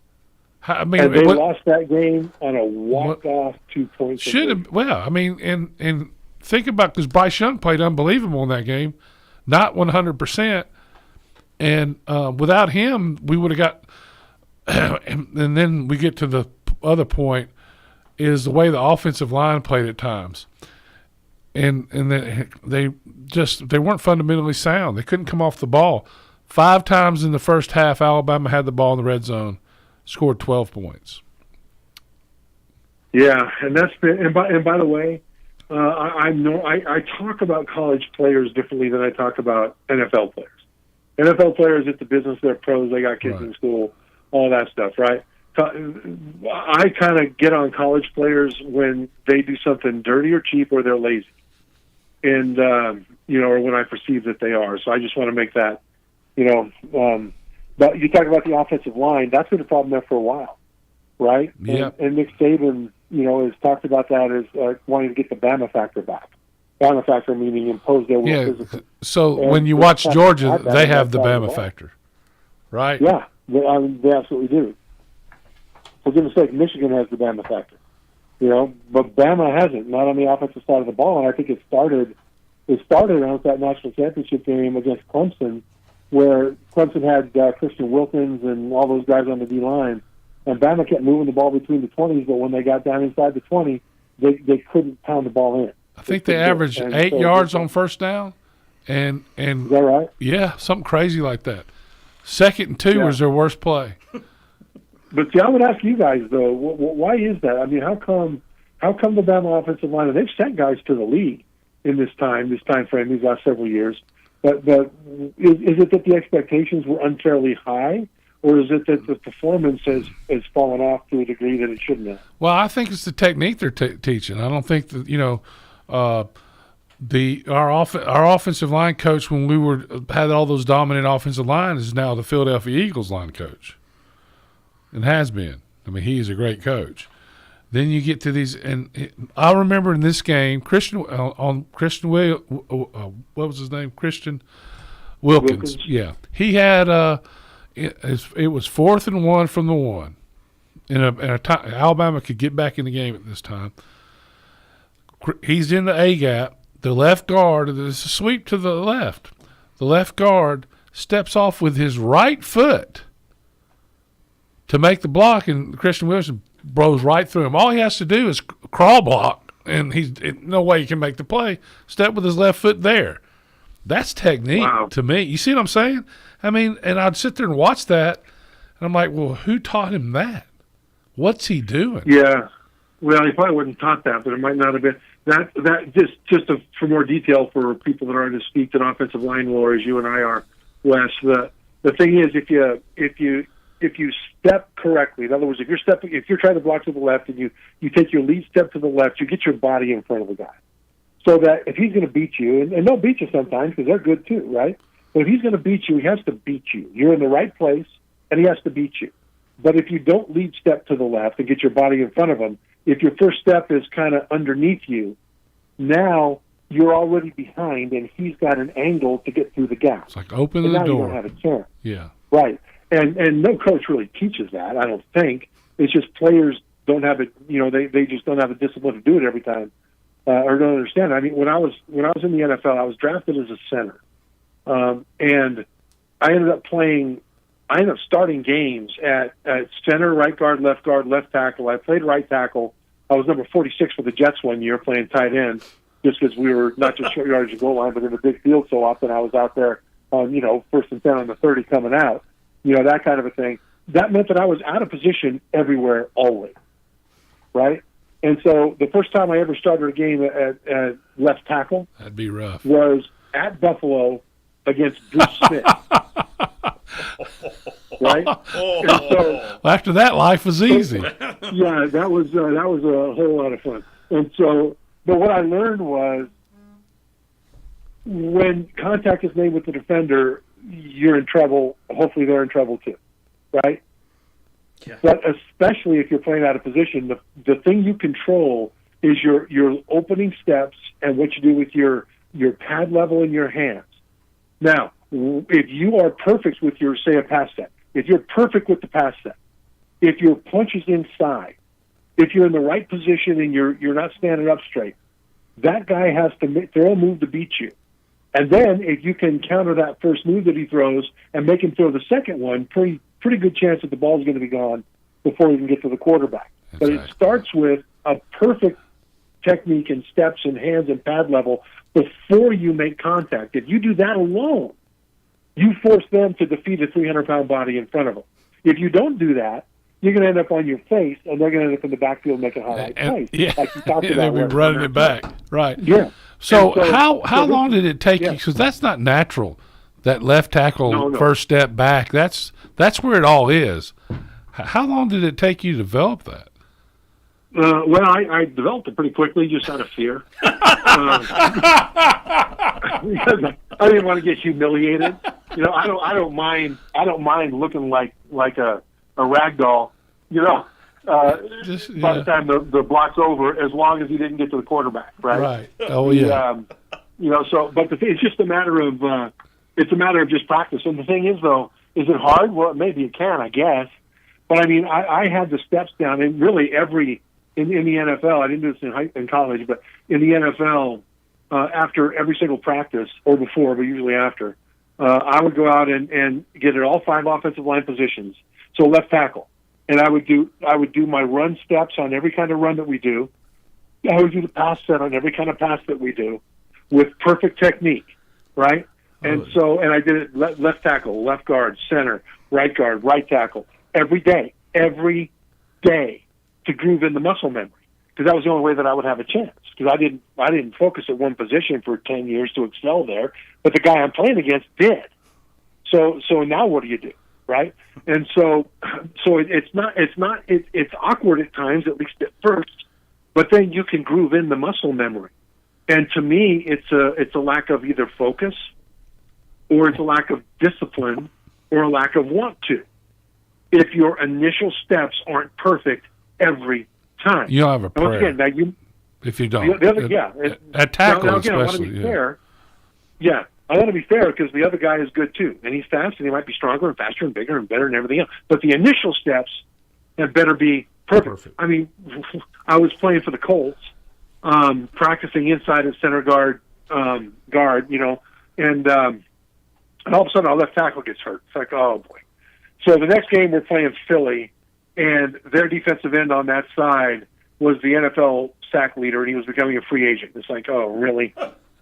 I mean, and they lost that game on a walk-off 2-point. Should have. Well, I mean, and think about because Bryce Young played unbelievable in that game, not 100%, and without him, we would have got. And then we get to the other point is the way the offensive line played at times, and they weren't fundamentally sound. They couldn't come off the ball. 5 times in the first half, Alabama had the ball in the red zone. Scored 12 points. Yeah, and that's been. And by the way, I talk about college players differently than I talk about NFL players. NFL players, it's a business. They're pros. They got kids in school. All that stuff, right? I kind of get on college players when they do something dirty or cheap or they're lazy, and or when I perceive that they are. So I just want to make that, But you talk about the offensive line. That's been a problem there for a while, right? Yeah. And Nick Saban, has talked about that as wanting to get the Bama factor back. Bama factor meaning impose their will physically. So when you watch Georgia, they have the Bama factor, right? Yeah, they absolutely do. For goodness sake, Michigan has the Bama factor. But Bama hasn't, not on the offensive side of the ball. And I think it started around that national championship game against Clemson, where Clemson had Christian Wilkins and all those guys on the D-line. And Bama kept moving the ball between the 20s, but when they got down inside the 20, they couldn't pound the ball in. I think they averaged 8 yards on first down. And is that right? Yeah, something crazy like that. 2nd and 2 was their worst play. But see, I would ask you guys though, why is that? I mean, how come the Bama offensive line? And they've sent guys to the league in this time frame, these last several years. But is it that the expectations were unfairly high, or is it that the performance has fallen off to a degree that it shouldn't have? Well, I think it's the technique they're teaching. I don't think that our offensive line coach, when we had all those dominant offensive lines, is now the Philadelphia Eagles line coach, and has been. I mean, he's a great coach. Then you get to these, and I remember in this game, Christian Wilkins. Yeah, he had it was 4th and 1 from the 1, Alabama could get back in the game at this time. He's in the A gap. The left guard, there's a sweep to the left. The left guard steps off with his right foot to make the block, and Christian Wilson blows right through him. All he has to do is crawl block, and he's no way he can make the play. Step with his left foot there. That's technique to me. You see what I'm saying? I mean, and I'd sit there and watch that, and I'm like, well, who taught him that? What's he doing? Yeah. Well, he probably wasn't taught that, but it might not have been. That for more detail for people that aren't as steeped in offensive line lore as you and I are, Wes. The thing is, if you step correctly, in other words, if you're trying to block to the left and you take your lead step to the left, you get your body in front of the guy, so that if he's going to beat you, and they'll beat you sometimes because they're good too, right? But if he's going to beat you, he has to beat you. You're in the right place, and he has to beat you. But if you don't lead step to the left and get your body in front of him, if your first step is kind of underneath you, now you're already behind, and he's got an angle to get through the gap. It's like open the door. Now you don't have a chance. Yeah. Right. And no coach really teaches that, I don't think. It's just players don't have it, they just don't have the discipline to do it every time, or don't understand it. I mean, when I was in the NFL, I was drafted as a center. And I ended up starting games at center, right guard, left tackle. I played right tackle. I was number 46 for the Jets one year playing tight end, just because we were not just short yardage and goal line, but in the big field so often. I was out there on, 1st and 10 on the 30 coming out, that kind of a thing. That meant that I was out of position everywhere, always, right? And so the first time I ever started a game at left tackle, that'd be rough, was at Buffalo against Bruce Smith. Right? So, after that, life was easy. Yeah, that was a whole lot of fun. And so, but what I learned was, when contact is made with the defender, you're in trouble. Hopefully, they're in trouble too, right? Yeah. But especially if you're playing out of position, the thing you control is your opening steps and what you do with your pad level in your hands. Now, if you are perfect with your, say, a pass set, if you're perfect with the pass set, if your punch is inside, if you're in the right position and you're not standing up straight, that guy has to throw a move to beat you. And then if you can counter that first move that he throws and make him throw the second one, pretty good chance that the ball's going to be gone before you can get to the quarterback. But it starts with a perfect technique and steps and hands and pad level before you make contact. If you do that alone, you force them to defeat a 300-pound body in front of them. If you don't do that, you're going to end up on your face, and they're going to end up in the backfield making highlight plays. Yeah, like you talked about. They'll be running it back. Right. Yeah. So how long did it take you? Because that's not natural, that left tackle first step back. That's where it all is. How long did it take you to develop that? Well, I developed it pretty quickly, just out of fear. Because I didn't want to get humiliated. I don't mind looking like a rag doll. By the time the block's over, as long as he didn't get to the quarterback, right? Right. Oh yeah. But it's just a matter of just practice. And the thing is, though, is it hard? Well, maybe it can, I guess. But I mean, I had the steps down, and really every in the NFL, I didn't do this in college, but in the NFL, after every single practice, or before, but usually after, I would go out and get at all 5 offensive line positions. So left tackle. And I would do my run steps on every kind of run that we do. I would do the pass set on every kind of pass that we do with perfect technique, right? And and I did it left tackle, left guard, center, right tackle, every day to groove in the muscle memory. Because that was the only way that I would have a chance. Because I didn't focus at one position for 10 years to excel there, but the guy I'm playing against did. So now what do you do, right? And so it's awkward at times, at least at first, but then you can groove in the muscle memory. And to me, it's a lack of either focus, or it's a lack of discipline, or a lack of want to. If your initial steps aren't perfect every time, you don't have a prayer. Once again, now if you don't, at tackle now again, especially. I want to be fair. Yeah, I want to be fair because the other guy is good too, and he's fast, and he might be stronger and faster and bigger and better and everything else. But the initial steps had better be perfect. I mean, I was playing for the Colts, practicing inside at center guard, and all of a sudden our left tackle gets hurt. It's like, oh boy. So the next game we're playing Philly, and their defensive end on that side was the NFL sack leader, and he was becoming a free agent. It's like, oh, really?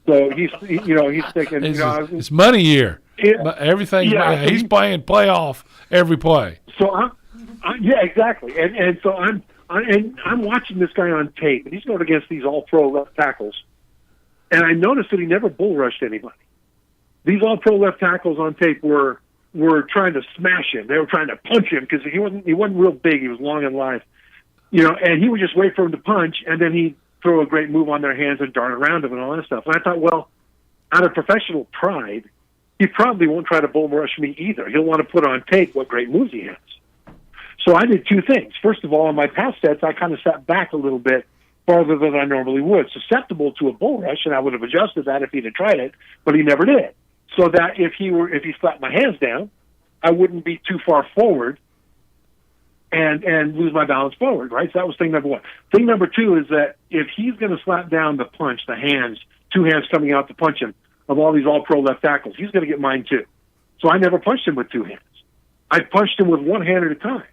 So he's thinking, it's money year. Everything. Yeah, he's playing playoff every play. So yeah, exactly. And so I'm watching this guy on tape, and he's going against these all-pro left tackles, and I noticed that he never bull rushed anybody. These all-pro left tackles on tape were trying to smash him. They were trying to punch him because he wasn't real big. He was long and lithe, and he would just wait for him to punch, and then he'd throw a great move on their hands and dart around him and all that stuff. And I thought, well, out of professional pride, he probably won't try to bull rush me either. He'll want to put on tape what great moves he has. So I did 2 things. First of all, on my pass sets, I kind of sat back a little bit farther than I normally would, susceptible to a bull rush, and I would have adjusted that if he'd have tried it, but he never did. So that if he slapped my hands down, I wouldn't be too far forward and lose my balance forward, right? So that was thing number 1. Thing number 2 is that if he's going to slap down the punch, the hands, 2 hands coming out to punch him, of all these all-pro left tackles, he's going to get mine too. So I never punched him with 2 hands. I punched him with 1 hand at a time.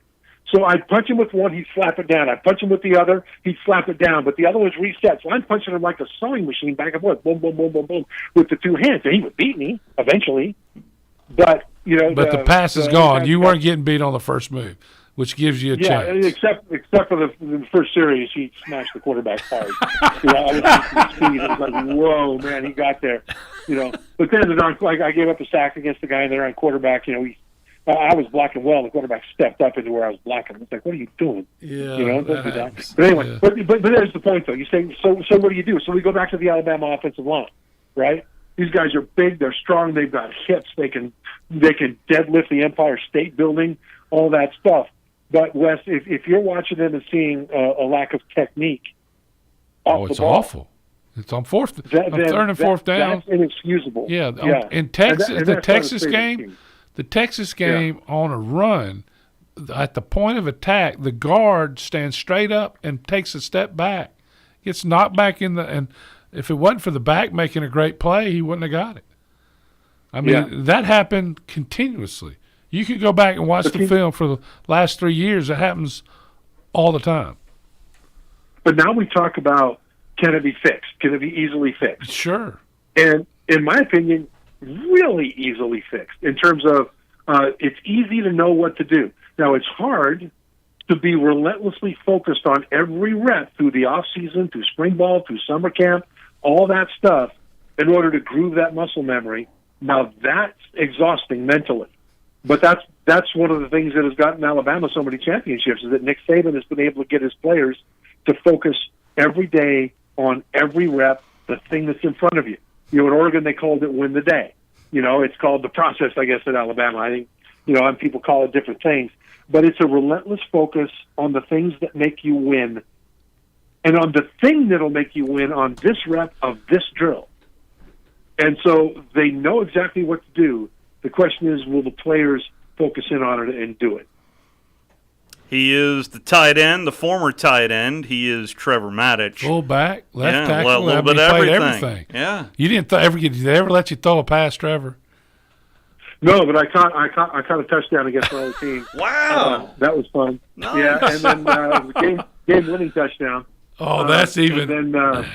So I'd punch him with one, he'd slap it down. I'd punch him with the other, he'd slap it down. But the other was reset. So I'm punching him like a sewing machine back and forth, boom, boom, boom, boom, boom, with the 2 hands. And he would beat me eventually. But, But the pass is gone. You weren't getting beat on the first move, which gives you a chance. Except for the first series, he smashed the quarterback hard. I was speed. It was like, whoa, man, he got there. But then I gave up a sack against the guy there on quarterback. I was blocking well, and the quarterback stepped up into where I was blocking. It's like, what are you doing? Yeah, don't do that. But anyway, but there's the point, though. You say, so what do you do? So we go back to the Alabama offensive line, right? These guys are big, they're strong, they've got hips, they can deadlift the Empire State Building, all that stuff. But Wes, if you're watching them and seeing a lack of technique, it's awful. It's on third and fourth down. That's inexcusable. Yeah. In Texas, the Texas game on a run, at the point of attack, the guard stands straight up and takes a step back, gets knocked back and if it wasn't for the back making a great play, he wouldn't have got it. I mean, that happened continuously. You could go back and watch the film for the last 3 years. It happens all the time. But now we talk about, can it be fixed? Can it be easily fixed? Sure. And in my opinion, really easily fixed in terms of it's easy to know what to do. Now, it's hard to be relentlessly focused on every rep through the off season, through spring ball, through summer camp, all that stuff in order to groove that muscle memory. Now, that's exhausting mentally. But that's one of the things that has gotten Alabama so many championships, is that Nick Saban has been able to get his players to focus every day on every rep, the thing that's in front of you. In Oregon, they called it win the day. It's called the process, I guess, at Alabama. I think, and people call it different things. But it's a relentless focus on the things that make you win and on the thing that'll make you win on this rep of this drill. And so they know exactly what to do. The question is, will the players focus in on it and do it? He is the tight end, the former tight end. He is Trevor Matich. Fullback, left tackle, a little bit of everything. Yeah. You did they ever let you throw a pass, Trevor? No, but I caught a touchdown against my other team. Wow, that was fun. Nice. Yeah, and then game-winning touchdown. Oh, that's even. And then,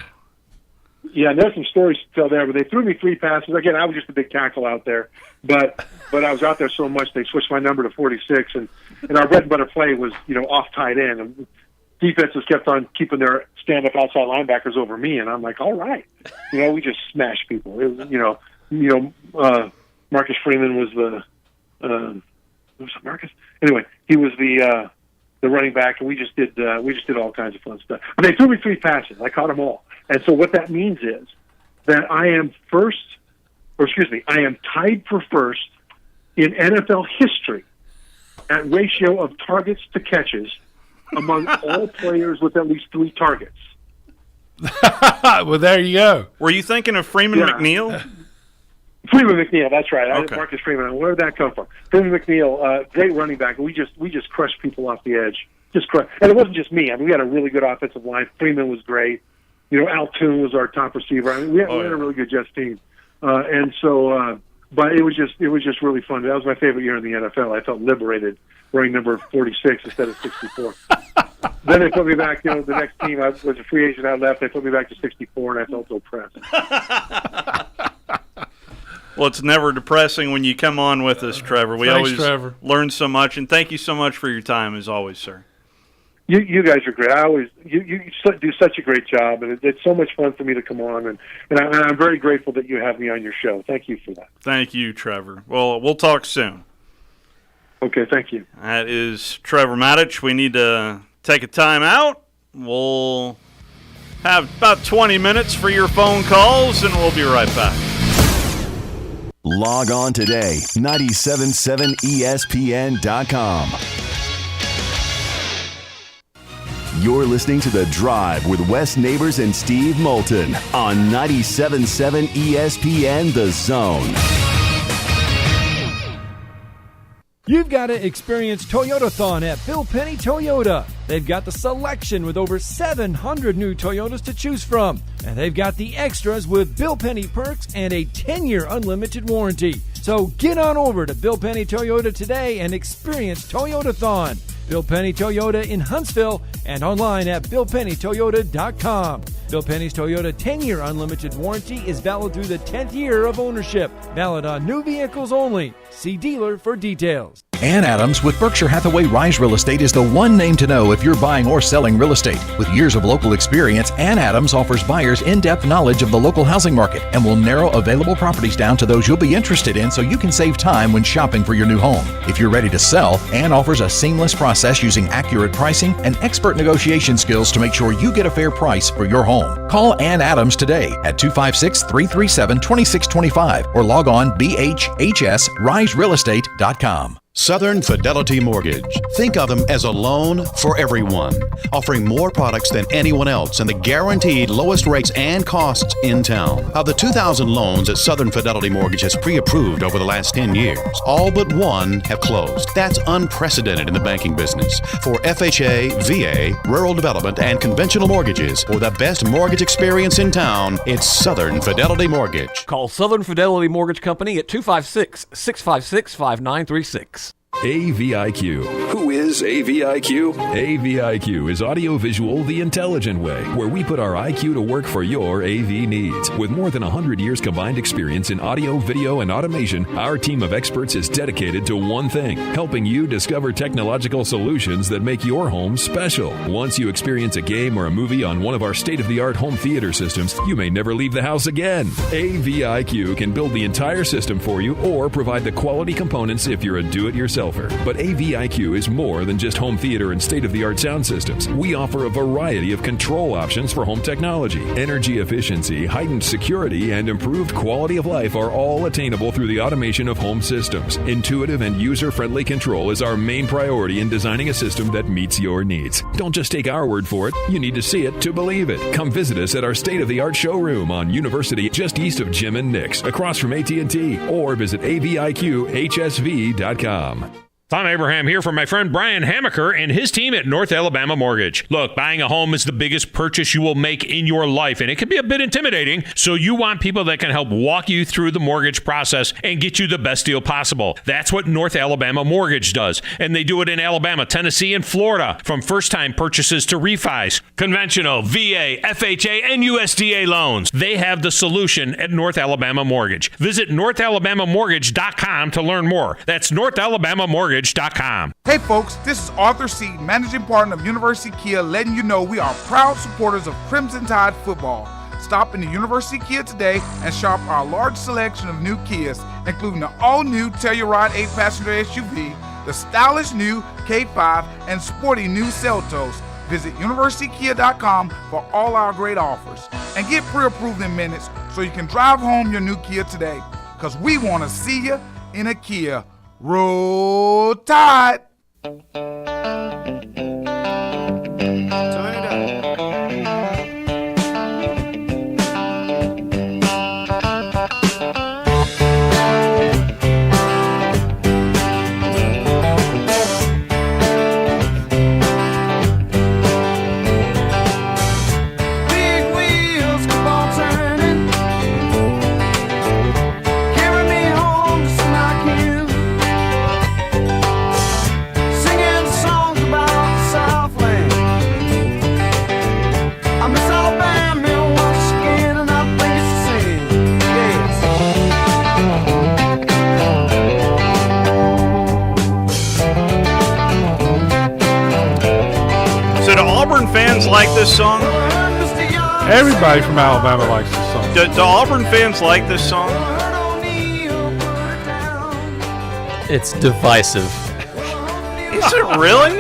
there's some stories to tell there. But they threw me 3 passes. Again, I was just a big tackle out there, but I was out there so much they switched my number to 46, and our bread and butter play was off tight end. And defenses kept on keeping their stand-up outside linebackers over me, and I'm like, all right, we just smashed people. It was, Marcus Freeman was was it Marcus? Anyway, he was the running back, and we just did all kinds of fun stuff. But they threw me 3 passes. I caught them all. And so what that means is that I am tied for first in NFL history at ratio of targets to catches among all players with at least 3 targets. Well, there you go. Were you thinking of Freeman McNeil? Freeman McNeil, that's right. Okay. Marcus Freeman. Where did that come from? Freeman McNeil, great running back. We just crushed people off the edge. And it wasn't just me. I mean, we had a really good offensive line. Freeman was great. Al Toon was our top receiver. I mean, we had a really good Jets team. But it was just really fun. That was my favorite year in the NFL. I felt liberated wearing number 46 instead of 64. Then they put me back, the next team, I was a free agent, I left, they put me back to 64, and I felt oppressed. Well, it's never depressing when you come on with us, Trevor. We always learn so much, and thank you so much for your time, as always, sir. You guys are great. You do such a great job, and it's so much fun for me to come on, and I'm very grateful that you have me on your show. Thank you for that. Thank you, Trevor. Well, we'll talk soon. Okay, thank you. That is Trevor Matich. We need to take a time out. We'll have about 20 minutes for your phone calls, and we'll be right back. Log on today, 977ESPN.com. You're listening to The Drive with Wes Neighbors and Steve Moulton on 97.7 ESPN The Zone. You've got to experience Toyotathon at Bill Penny Toyota. They've got the selection with over 700 new Toyotas to choose from. And they've got the extras with Bill Penny perks and a 10-year unlimited warranty. So get on over to Bill Penny Toyota today and experience Toyotathon. Bill Penny Toyota in Huntsville and online at BillPennyToyota.com. Bill Penny's Toyota 10-year unlimited warranty is valid through the 10th year of ownership. Valid on new vehicles only. See dealer for details. Ann Adams with Berkshire Hathaway Rise Real Estate is the one name to know if you're buying or selling real estate. With years of local experience, Ann Adams offers buyers in-depth knowledge of the local housing market and will narrow available properties down to those you'll be interested in so you can save time when shopping for your new home. If you're ready to sell, Ann offers a seamless process using accurate pricing and expert negotiation skills to make sure you get a fair price for your home. Call Ann Adams today at 256-337-2625 or log on bhhsriserealestate.com. Southern Fidelity Mortgage. Think of them as a loan for everyone, offering more products than anyone else and the guaranteed lowest rates and costs in town. Of the 2,000 loans that Southern Fidelity Mortgage has pre-approved over the last 10 years, all but one have closed. That's unprecedented in the banking business. For FHA, VA, rural development, and conventional mortgages, for the best mortgage experience in town, it's Southern Fidelity Mortgage. Call Southern Fidelity Mortgage Company at 256-656-5936. AVIQ. Who is AVIQ? AVIQ is audiovisual the intelligent way, where we put our IQ to work for your AV needs. With more than 100 years combined experience in audio, video, and automation, our team of experts is dedicated to one thing, helping you discover technological solutions that make your home special. Once you experience a game or a movie on one of our state-of-the-art home theater systems, you may never leave the house again. AVIQ can build the entire system for you or provide the quality components if you're a do-it-yourselfer. But AVIQ is more than just home theater and state-of-the-art sound systems. We offer a variety of control options for home technology. Energy efficiency, heightened security, and improved quality of life are all attainable through the automation of home systems. Intuitive and user-friendly control is our main priority in designing a system that meets your needs. Don't just take our word for it. You need to see it to believe it. Come visit us at our state-of-the-art showroom on University, just east of Jim and Nick's, across from AT&T, or visit AVIQHSV.com. Tom Abraham here from my friend Brian Hamaker and his team at North Alabama Mortgage. Look, buying a home is the biggest purchase you will make in your life, and it can be a bit intimidating, so you want people that can help walk you through the mortgage process and get you the best deal possible. That's what North Alabama Mortgage does, and they do it in Alabama, Tennessee, and Florida, from first-time purchases to refis, conventional, VA, FHA, and USDA loans. They have the solution at North Alabama Mortgage. Visit NorthAlabamaMortgage.com to learn more. That's NorthAlabamaMortgage.com. Hey folks, this is Arthur Seed, managing partner of University Kia, letting you know we are proud supporters of Crimson Tide football. Stop in the University Kia today and shop our large selection of new Kias, including the all-new Telluride 8-passenger SUV, the stylish new K5, and sporty new Seltos. Visit universitykia.com for all our great offers. And get pre-approved in minutes so you can drive home your new Kia today. Because we want to see you in a Kia. Roll Tide! Fans like this song? Everybody from Alabama likes this song. Do Auburn fans like this song? It's divisive. Is it really?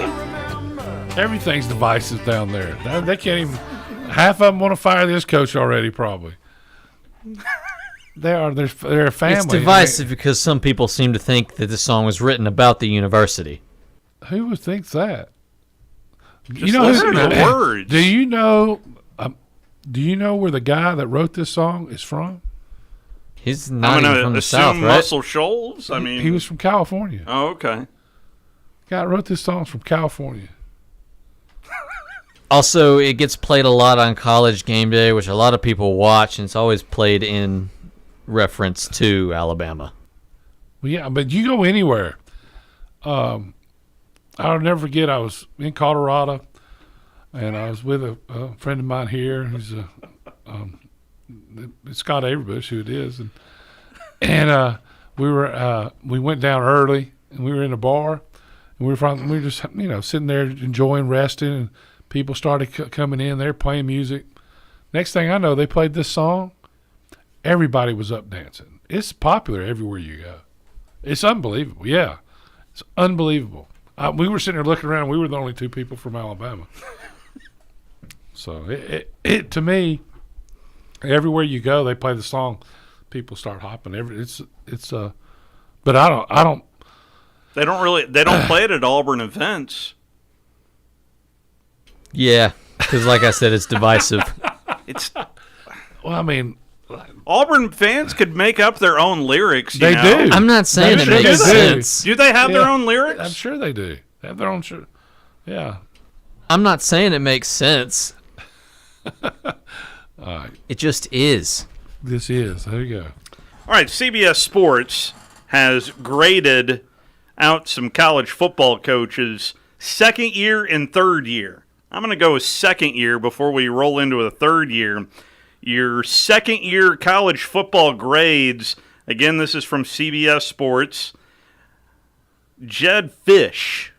Everything's divisive down there. They can't even. Half of them want to fire this coach already, probably. They're a family. It's divisive because some people seem to think that this song was written about the university. Who would think that? Just listen to the words. Do you know where the guy that wrote this song is from? He's not even from the South, right? Muscle Shoals? I mean, he was from California. Oh, okay. Guy that wrote this song from California. Also, it gets played a lot on College Game Day, which a lot of people watch, and it's always played in reference to Alabama. Well, yeah, but you go anywhere. I'll never forget, I was in Colorado, and I was with a friend of mine here who's it's Scott Averbush, who it is, and we went down early, and we were in a bar, and we were just sitting there enjoying, resting, and people started coming in. They're playing music. Next thing I know, they played this song. Everybody was up dancing. It's popular everywhere you go. It's unbelievable. Yeah, it's unbelievable. We were sitting there looking around. We were the only two people from Alabama. So it to me, everywhere you go, they play the song. People start hopping. But I don't. They don't play it at Auburn events. Yeah, because like I said, it's divisive. Well, I mean, Auburn fans could make up their own lyrics. They do. I'm not saying it makes sense. Do they have their own lyrics? I'm sure they do. They have their own. Yeah. I'm not saying it makes sense. All right. It just is. This is. There you go. All right. CBS Sports has graded out some college football coaches' second year and third year. I'm going to go with second year before we roll into the third year. Your second year college football grades, again, this is from CBS Sports. Jed Fish,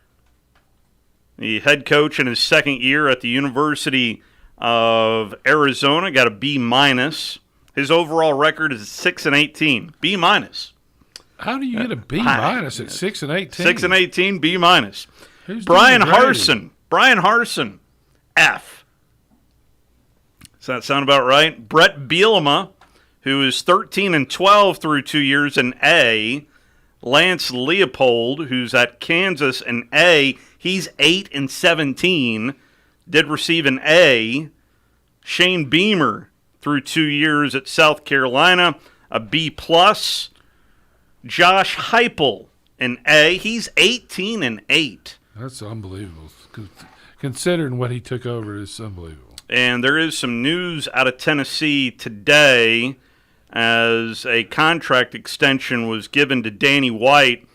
the head coach in his second year at the University of Arizona, got a B-. His overall record is 6-18. B-. How do you get a B- at 6-18? 6-18, B-. Who's Brian doing the grading? Harsin, F. Does that sound about right? Brett Bielema, who is 13-12 through 2 years, an A. Lance Leopold, who's at Kansas, an A. He's 8-17, did receive an A. Shane Beamer, through 2 years at South Carolina, a B+. Josh Heupel, an A. He's 18-8. That's unbelievable. Considering what he took over, it's unbelievable. And there is some news out of Tennessee today as a contract extension was given to Danny White,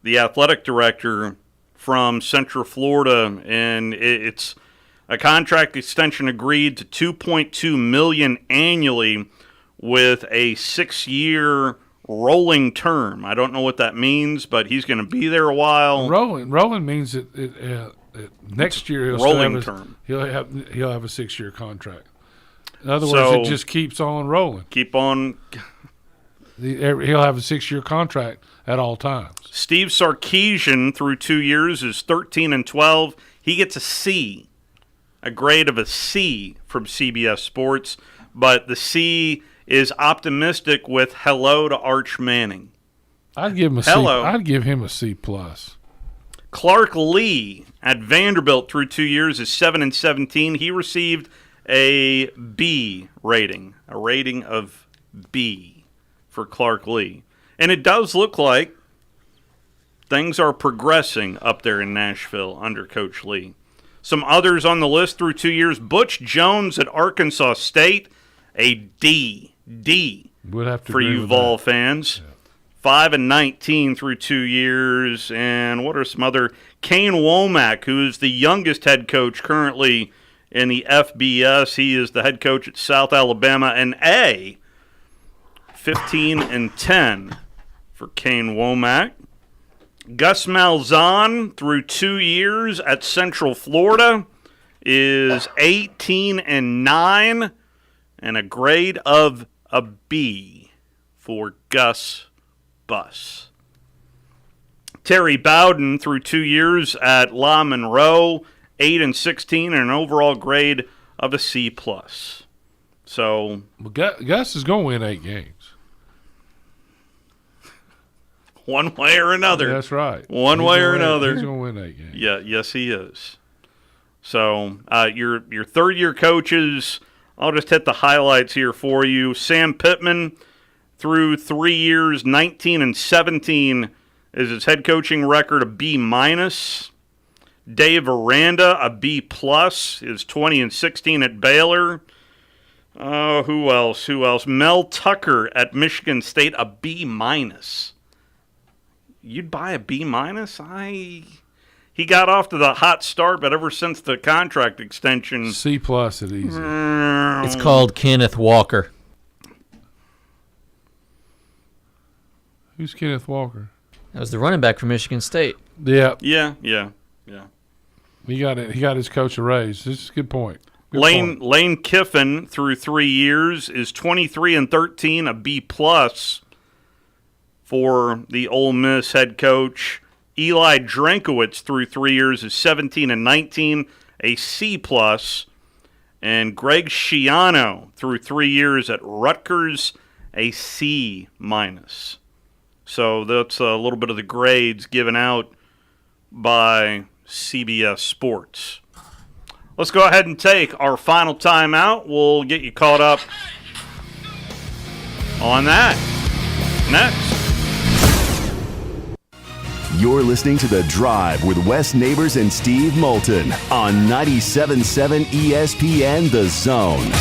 the athletic director from Central Florida, and it's a contract extension agreed to $2.2 million annually with a 6-year rolling term. I don't know what that means, but he's going to be there a while. Rolling means that next year he'll have a 6-year contract. In other words, it just keeps on rolling. Keep on. He'll have a 6-year contract at all times. Steve Sarkisian through 2 years is 13-12. He gets a C, a grade of a C from CBS Sports, but the C is optimistic with hello to Arch Manning. I'd give him a C. I'd give him a C+. Clark Lee at Vanderbilt through 2 years is 7-17. He received a B rating, a rating of B for Clark Lee. And it does look like things are progressing up there in Nashville under Coach Lee. Some others on the list through 2 years. Butch Jones at Arkansas State, a D Would have to for you Vol fans. Yeah. 5-19 through 2 years. And what are some other? Kane Womack, who is the youngest head coach currently in the FBS. He is the head coach at South Alabama, an A. 15-10 for Kane Womack. Gus Malzahn, through 2 years at Central Florida, is 18-9 and a grade of a B for Gus Bus. Terry Bowden, through 2 years at La Monroe, 8-16 and an overall grade of a C+. So Gus is going to win 8 games. One way or another. That's right. One way or another. He's going to win 8 games. Yeah, yes, he is. So your third-year coaches, I'll just hit the highlights here for you. Sam Pittman, through 3 years, 19-17 is his head coaching record, a B-. Dave Aranda, a B+, is 20-16 at Baylor. Who else? Mel Tucker at Michigan State, a B-. You'd buy a B-? He got off to the hot start, but ever since the contract extension, C+ at easy. It's called Kenneth Walker. Who's Kenneth Walker? That was the running back from Michigan State. Yeah. Yeah. He got his coach a raise. This is a good point. Lane Kiffin, through 3 years, is 23-13, a B+ for the Ole Miss head coach. Eli Drankowitz, through 3 years, is 17-19, a C+. And Greg Schiano, through 3 years at Rutgers, a C-. So that's a little bit of the grades given out by CBS Sports. Let's go ahead and take our final timeout. We'll get you caught up on that next. You're listening to The Drive with Wes Neighbors and Steve Moulton on 97.7 ESPN The Zone.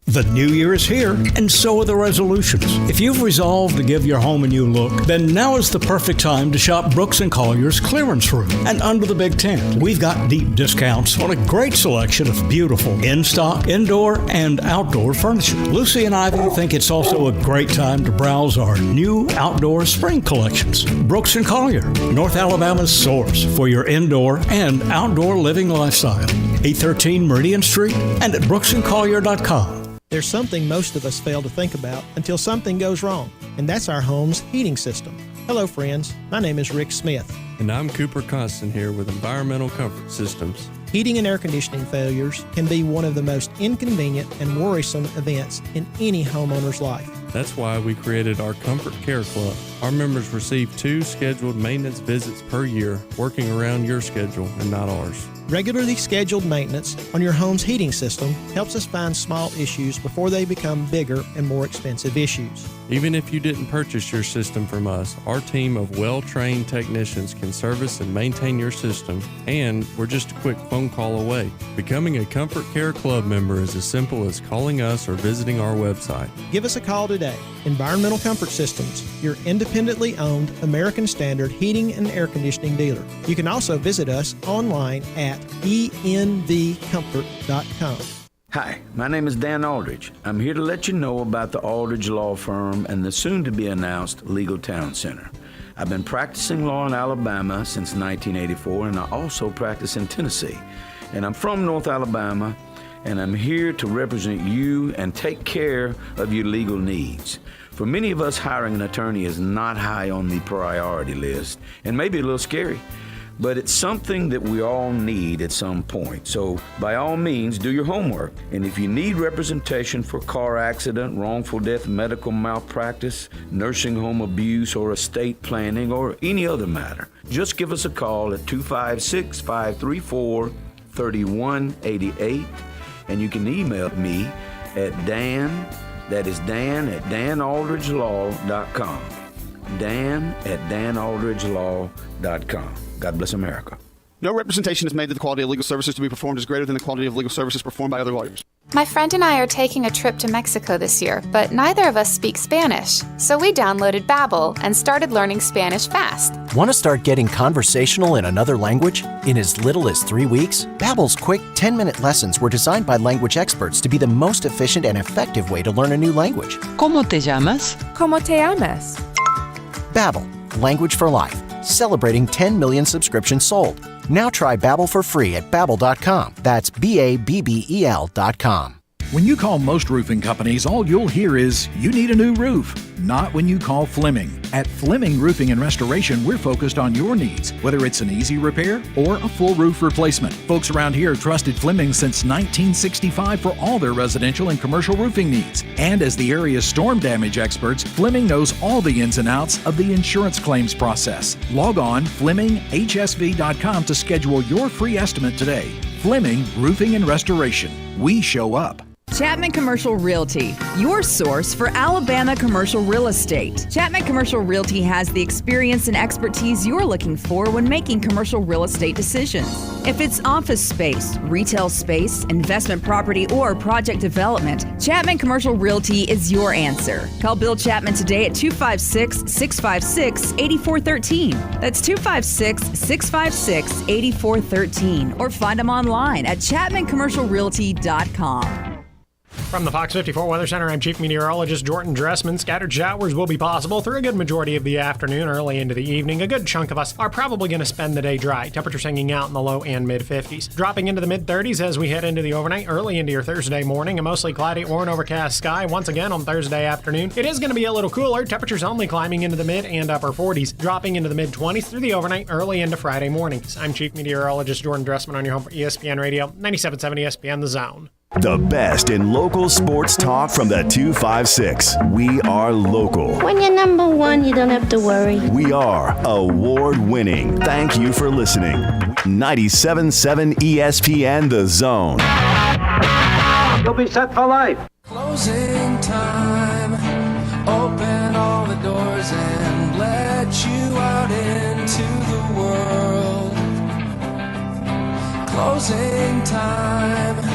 The new year is here, and so are the resolutions. If you've resolved to give your home a new look, then now is the perfect time to shop Brooks & Collier's clearance room. And under the big tent, we've got deep discounts on a great selection of beautiful in-stock, indoor, and outdoor furniture. Lucy and Ivy think it's also a great time to browse our new outdoor spring collections. Brooks & Collier, North Alabama's source for your indoor and outdoor living lifestyle. 813 Meridian Street and at brooksandcollier.com. There's something most of us fail to think about until something goes wrong, and that's our home's heating system. Hello, friends. My name is Rick Smith. And I'm Cooper Constant here with Environmental Comfort Systems. Heating and air conditioning failures can be one of the most inconvenient and worrisome events in any homeowner's life. That's why we created our Comfort Care Club. Our members receive 2 scheduled maintenance visits per year, working around your schedule and not ours. Regularly scheduled maintenance on your home's heating system helps us find small issues before they become bigger and more expensive issues. Even if you didn't purchase your system from us, our team of well-trained technicians can service and maintain your system, and we're just a quick phone call away. Becoming a Comfort Care Club member is as simple as calling us or visiting our website. Give us a call today. Environmental Comfort Systems, your independently owned American Standard heating and air conditioning dealer. You can also visit us online at envcomfort.com. Hi, my name is Dan Aldridge. I'm here to let you know about the Aldridge Law Firm and the soon-to-be-announced Legal Town Center. I've been practicing law in Alabama since 1984, and I also practice in Tennessee. And I'm from North Alabama, and I'm here to represent you and take care of your legal needs. For many of us, hiring an attorney is not high on the priority list, and maybe a little scary. But it's something that we all need at some point. So by all means, do your homework. And if you need representation for car accident, wrongful death, medical malpractice, nursing home abuse, or estate planning, or any other matter, just give us a call at 256-534-3188. And you can email me at Dan, that is Dan at danaldridgelaw.com. Dan at danaldridgelaw.com. God bless America. No representation is made that the quality of legal services to be performed is greater than the quality of legal services performed by other lawyers. My friend and I are taking a trip to Mexico this year, but neither of us speak Spanish. So we downloaded Babbel and started learning Spanish fast. Want to start getting conversational in another language? In as little as 3 weeks, Babbel's quick 10-minute lessons were designed by language experts to be the most efficient and effective way to learn a new language. ¿Cómo te llamas? ¿Cómo te llamas? Babbel, language for life. Celebrating 10 million subscriptions sold. Now try Babbel for free at Babbel.com. That's Babbel.com. When you call most roofing companies, all you'll hear is, you need a new roof. Not when you call Fleming. At Fleming Roofing and Restoration, we're focused on your needs, whether it's an easy repair or a full roof replacement. Folks around here trusted Fleming since 1965 for all their residential and commercial roofing needs. And as the area's storm damage experts, Fleming knows all the ins and outs of the insurance claims process. Log on FlemingHSV.com to schedule your free estimate today. Fleming Roofing and Restoration. We show up. Chapman Commercial Realty, your source for Alabama commercial real estate. Chapman Commercial Realty has the experience and expertise you're looking for when making commercial real estate decisions. If it's office space, retail space, investment property, or project development, Chapman Commercial Realty is your answer. Call Bill Chapman today at 256-656-8413. That's 256-656-8413. Or find them online at chapmancommercialrealty.com. From the Fox 54 Weather Center, I'm Chief Meteorologist Jordan Dressman. Scattered showers will be possible through a good majority of the afternoon, early into the evening. A good chunk of us are probably going to spend the day dry. Temperatures hanging out in the low and mid-50s. Dropping into the mid-30s as we head into the overnight, early into your Thursday morning. A mostly cloudy or an overcast sky once again on Thursday afternoon. It is going to be a little cooler. Temperatures only climbing into the mid and upper 40s. Dropping into the mid-20s through the overnight, early into Friday mornings. I'm Chief Meteorologist Jordan Dressman on your home for ESPN Radio, 97.7 ESPN The Zone. The best in local sports talk from the 256. We are local. When you're number one, you don't have to worry. We are award-winning. Thank you for listening. 97.7 ESPN The Zone. You'll be set for life. Closing time. Open all the doors and let you out into the world. Closing time.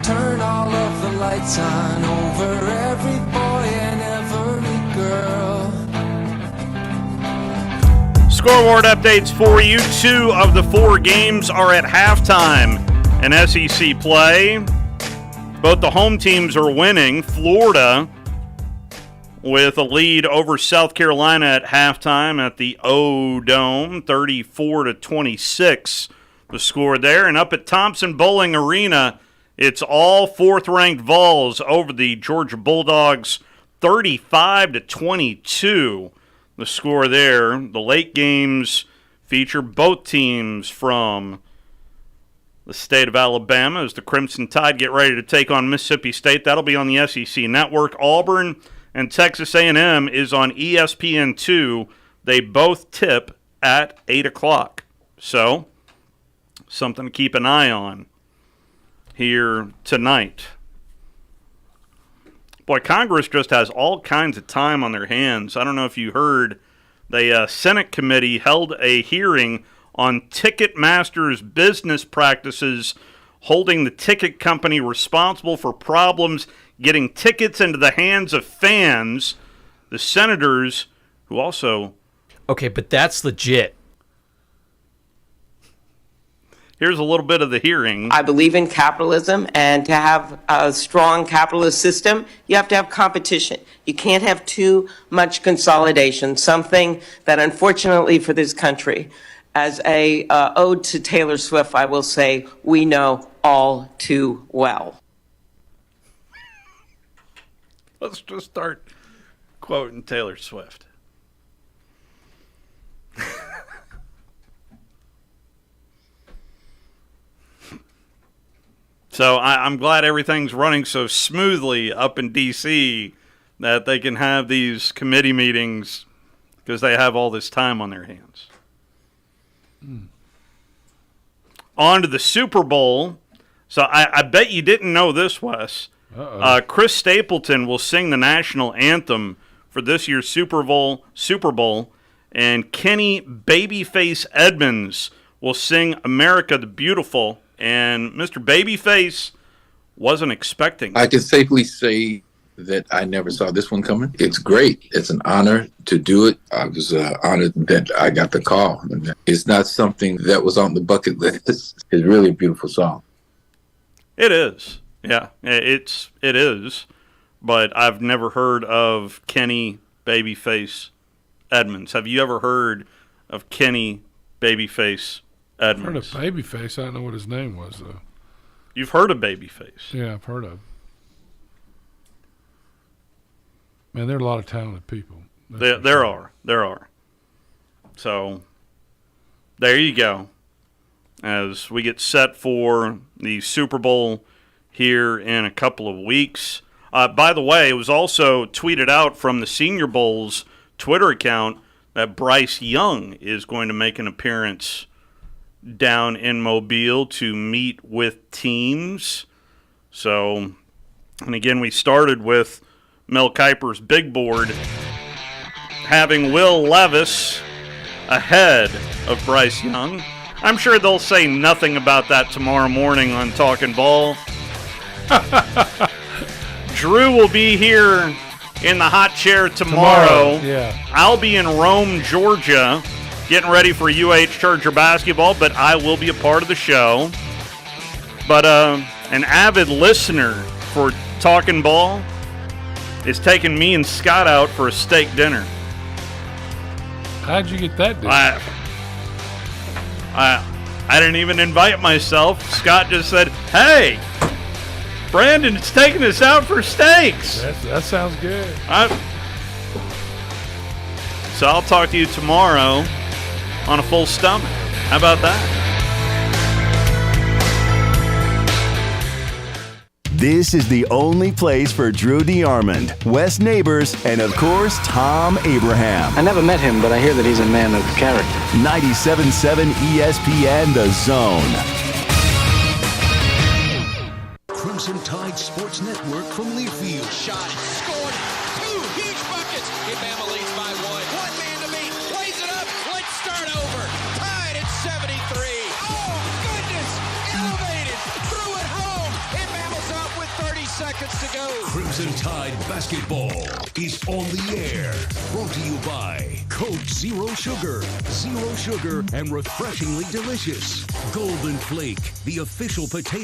Turn all of the lights on over every boy and every girl. Scoreboard updates for you. 2 of the 4 games are at halftime in SEC play. Both the home teams are winning. Florida with a lead over South Carolina at halftime at the O-Dome, 34-26 the score there. And up at Thompson Bowling Arena, it's all 4th-ranked Vols over the Georgia Bulldogs, 35-22. The score there. The late games feature both teams from the state of Alabama as the Crimson Tide get ready to take on Mississippi State. That'll be on the SEC Network. Auburn and Texas A&M is on ESPN2. They both tip at 8 o'clock. So, something to keep an eye on here tonight. Boy, Congress just has all kinds of time on their hands. I don't know if you heard, the Senate committee held a hearing on Ticketmaster's business practices, holding the ticket company responsible for problems getting tickets into the hands of fans. The senators, who also... Okay, but that's legit. Here's a little bit of the hearing. I believe in capitalism, and to have a strong capitalist system, you have to have competition. You can't have too much consolidation, something that unfortunately for this country, as a ode to Taylor Swift, I will say, we know all too well. Let's just start quoting Taylor Swift. So I'm glad everything's running so smoothly up in D.C. that they can have these committee meetings because they have all this time on their hands. On to the Super Bowl. So I bet you didn't know this, Wes. Chris Stapleton will sing the national anthem for this year's Super Bowl, and Kenny Babyface Edmonds will sing America the Beautiful. And Mr. Babyface wasn't expecting. I can safely say that I never saw this one coming. It's great. It's an honor to do it. I was honored that I got the call. It's not something that was on the bucket list. It's really a beautiful song. It is. Yeah, it is. But I've never heard of Kenny Babyface Edmonds. Have you ever heard of Kenny Babyface Edmonds? I've heard of Babyface. I don't know what his name was, though. You've heard of Babyface? Yeah, I've heard of. Man, there are a lot of talented people. There are. So, there you go. As we get set for the Super Bowl here in a couple of weeks. By the way, it was also tweeted out from the Senior Bowl's Twitter account that Bryce Young is going to make an appearance down in Mobile to meet with teams. So, and again, we started with Mel Kiper's big board having Will Levis ahead of Bryce Young. I'm sure they'll say nothing about that tomorrow morning on Talkin' Ball. Drew will be here in the hot chair tomorrow. Yeah. I'll be in Rome, Georgia, getting ready for UH Charger basketball, but I will be a part of the show. But an avid listener for Talkin' Ball is taking me and Scott out for a steak dinner. How'd you get that deal? I didn't even invite myself. Scott just said, "Hey, Brandon's taking us out for steaks." That sounds good. So I'll talk to you tomorrow on a full stomach. How about that? This is the only place for Drew DeArmond, Wes Neighbors, and of course, Tom Abraham. I never met him, but I hear that he's a man of character. 97.7 ESPN The Zone. Crimson Tide Sports Network from Learfield. Shot, scored, 2 huge buckets. Alabama leads by 1. 1 man to beat, lays it up. Let's start over. Tied at 73. Oh, goodness, elevated, threw it home. Alabama's up with 30 seconds to go. Crimson Tide Basketball is on the air. Brought to you by Coke Zero Sugar. Zero sugar and refreshingly delicious. Golden Flake, the official potato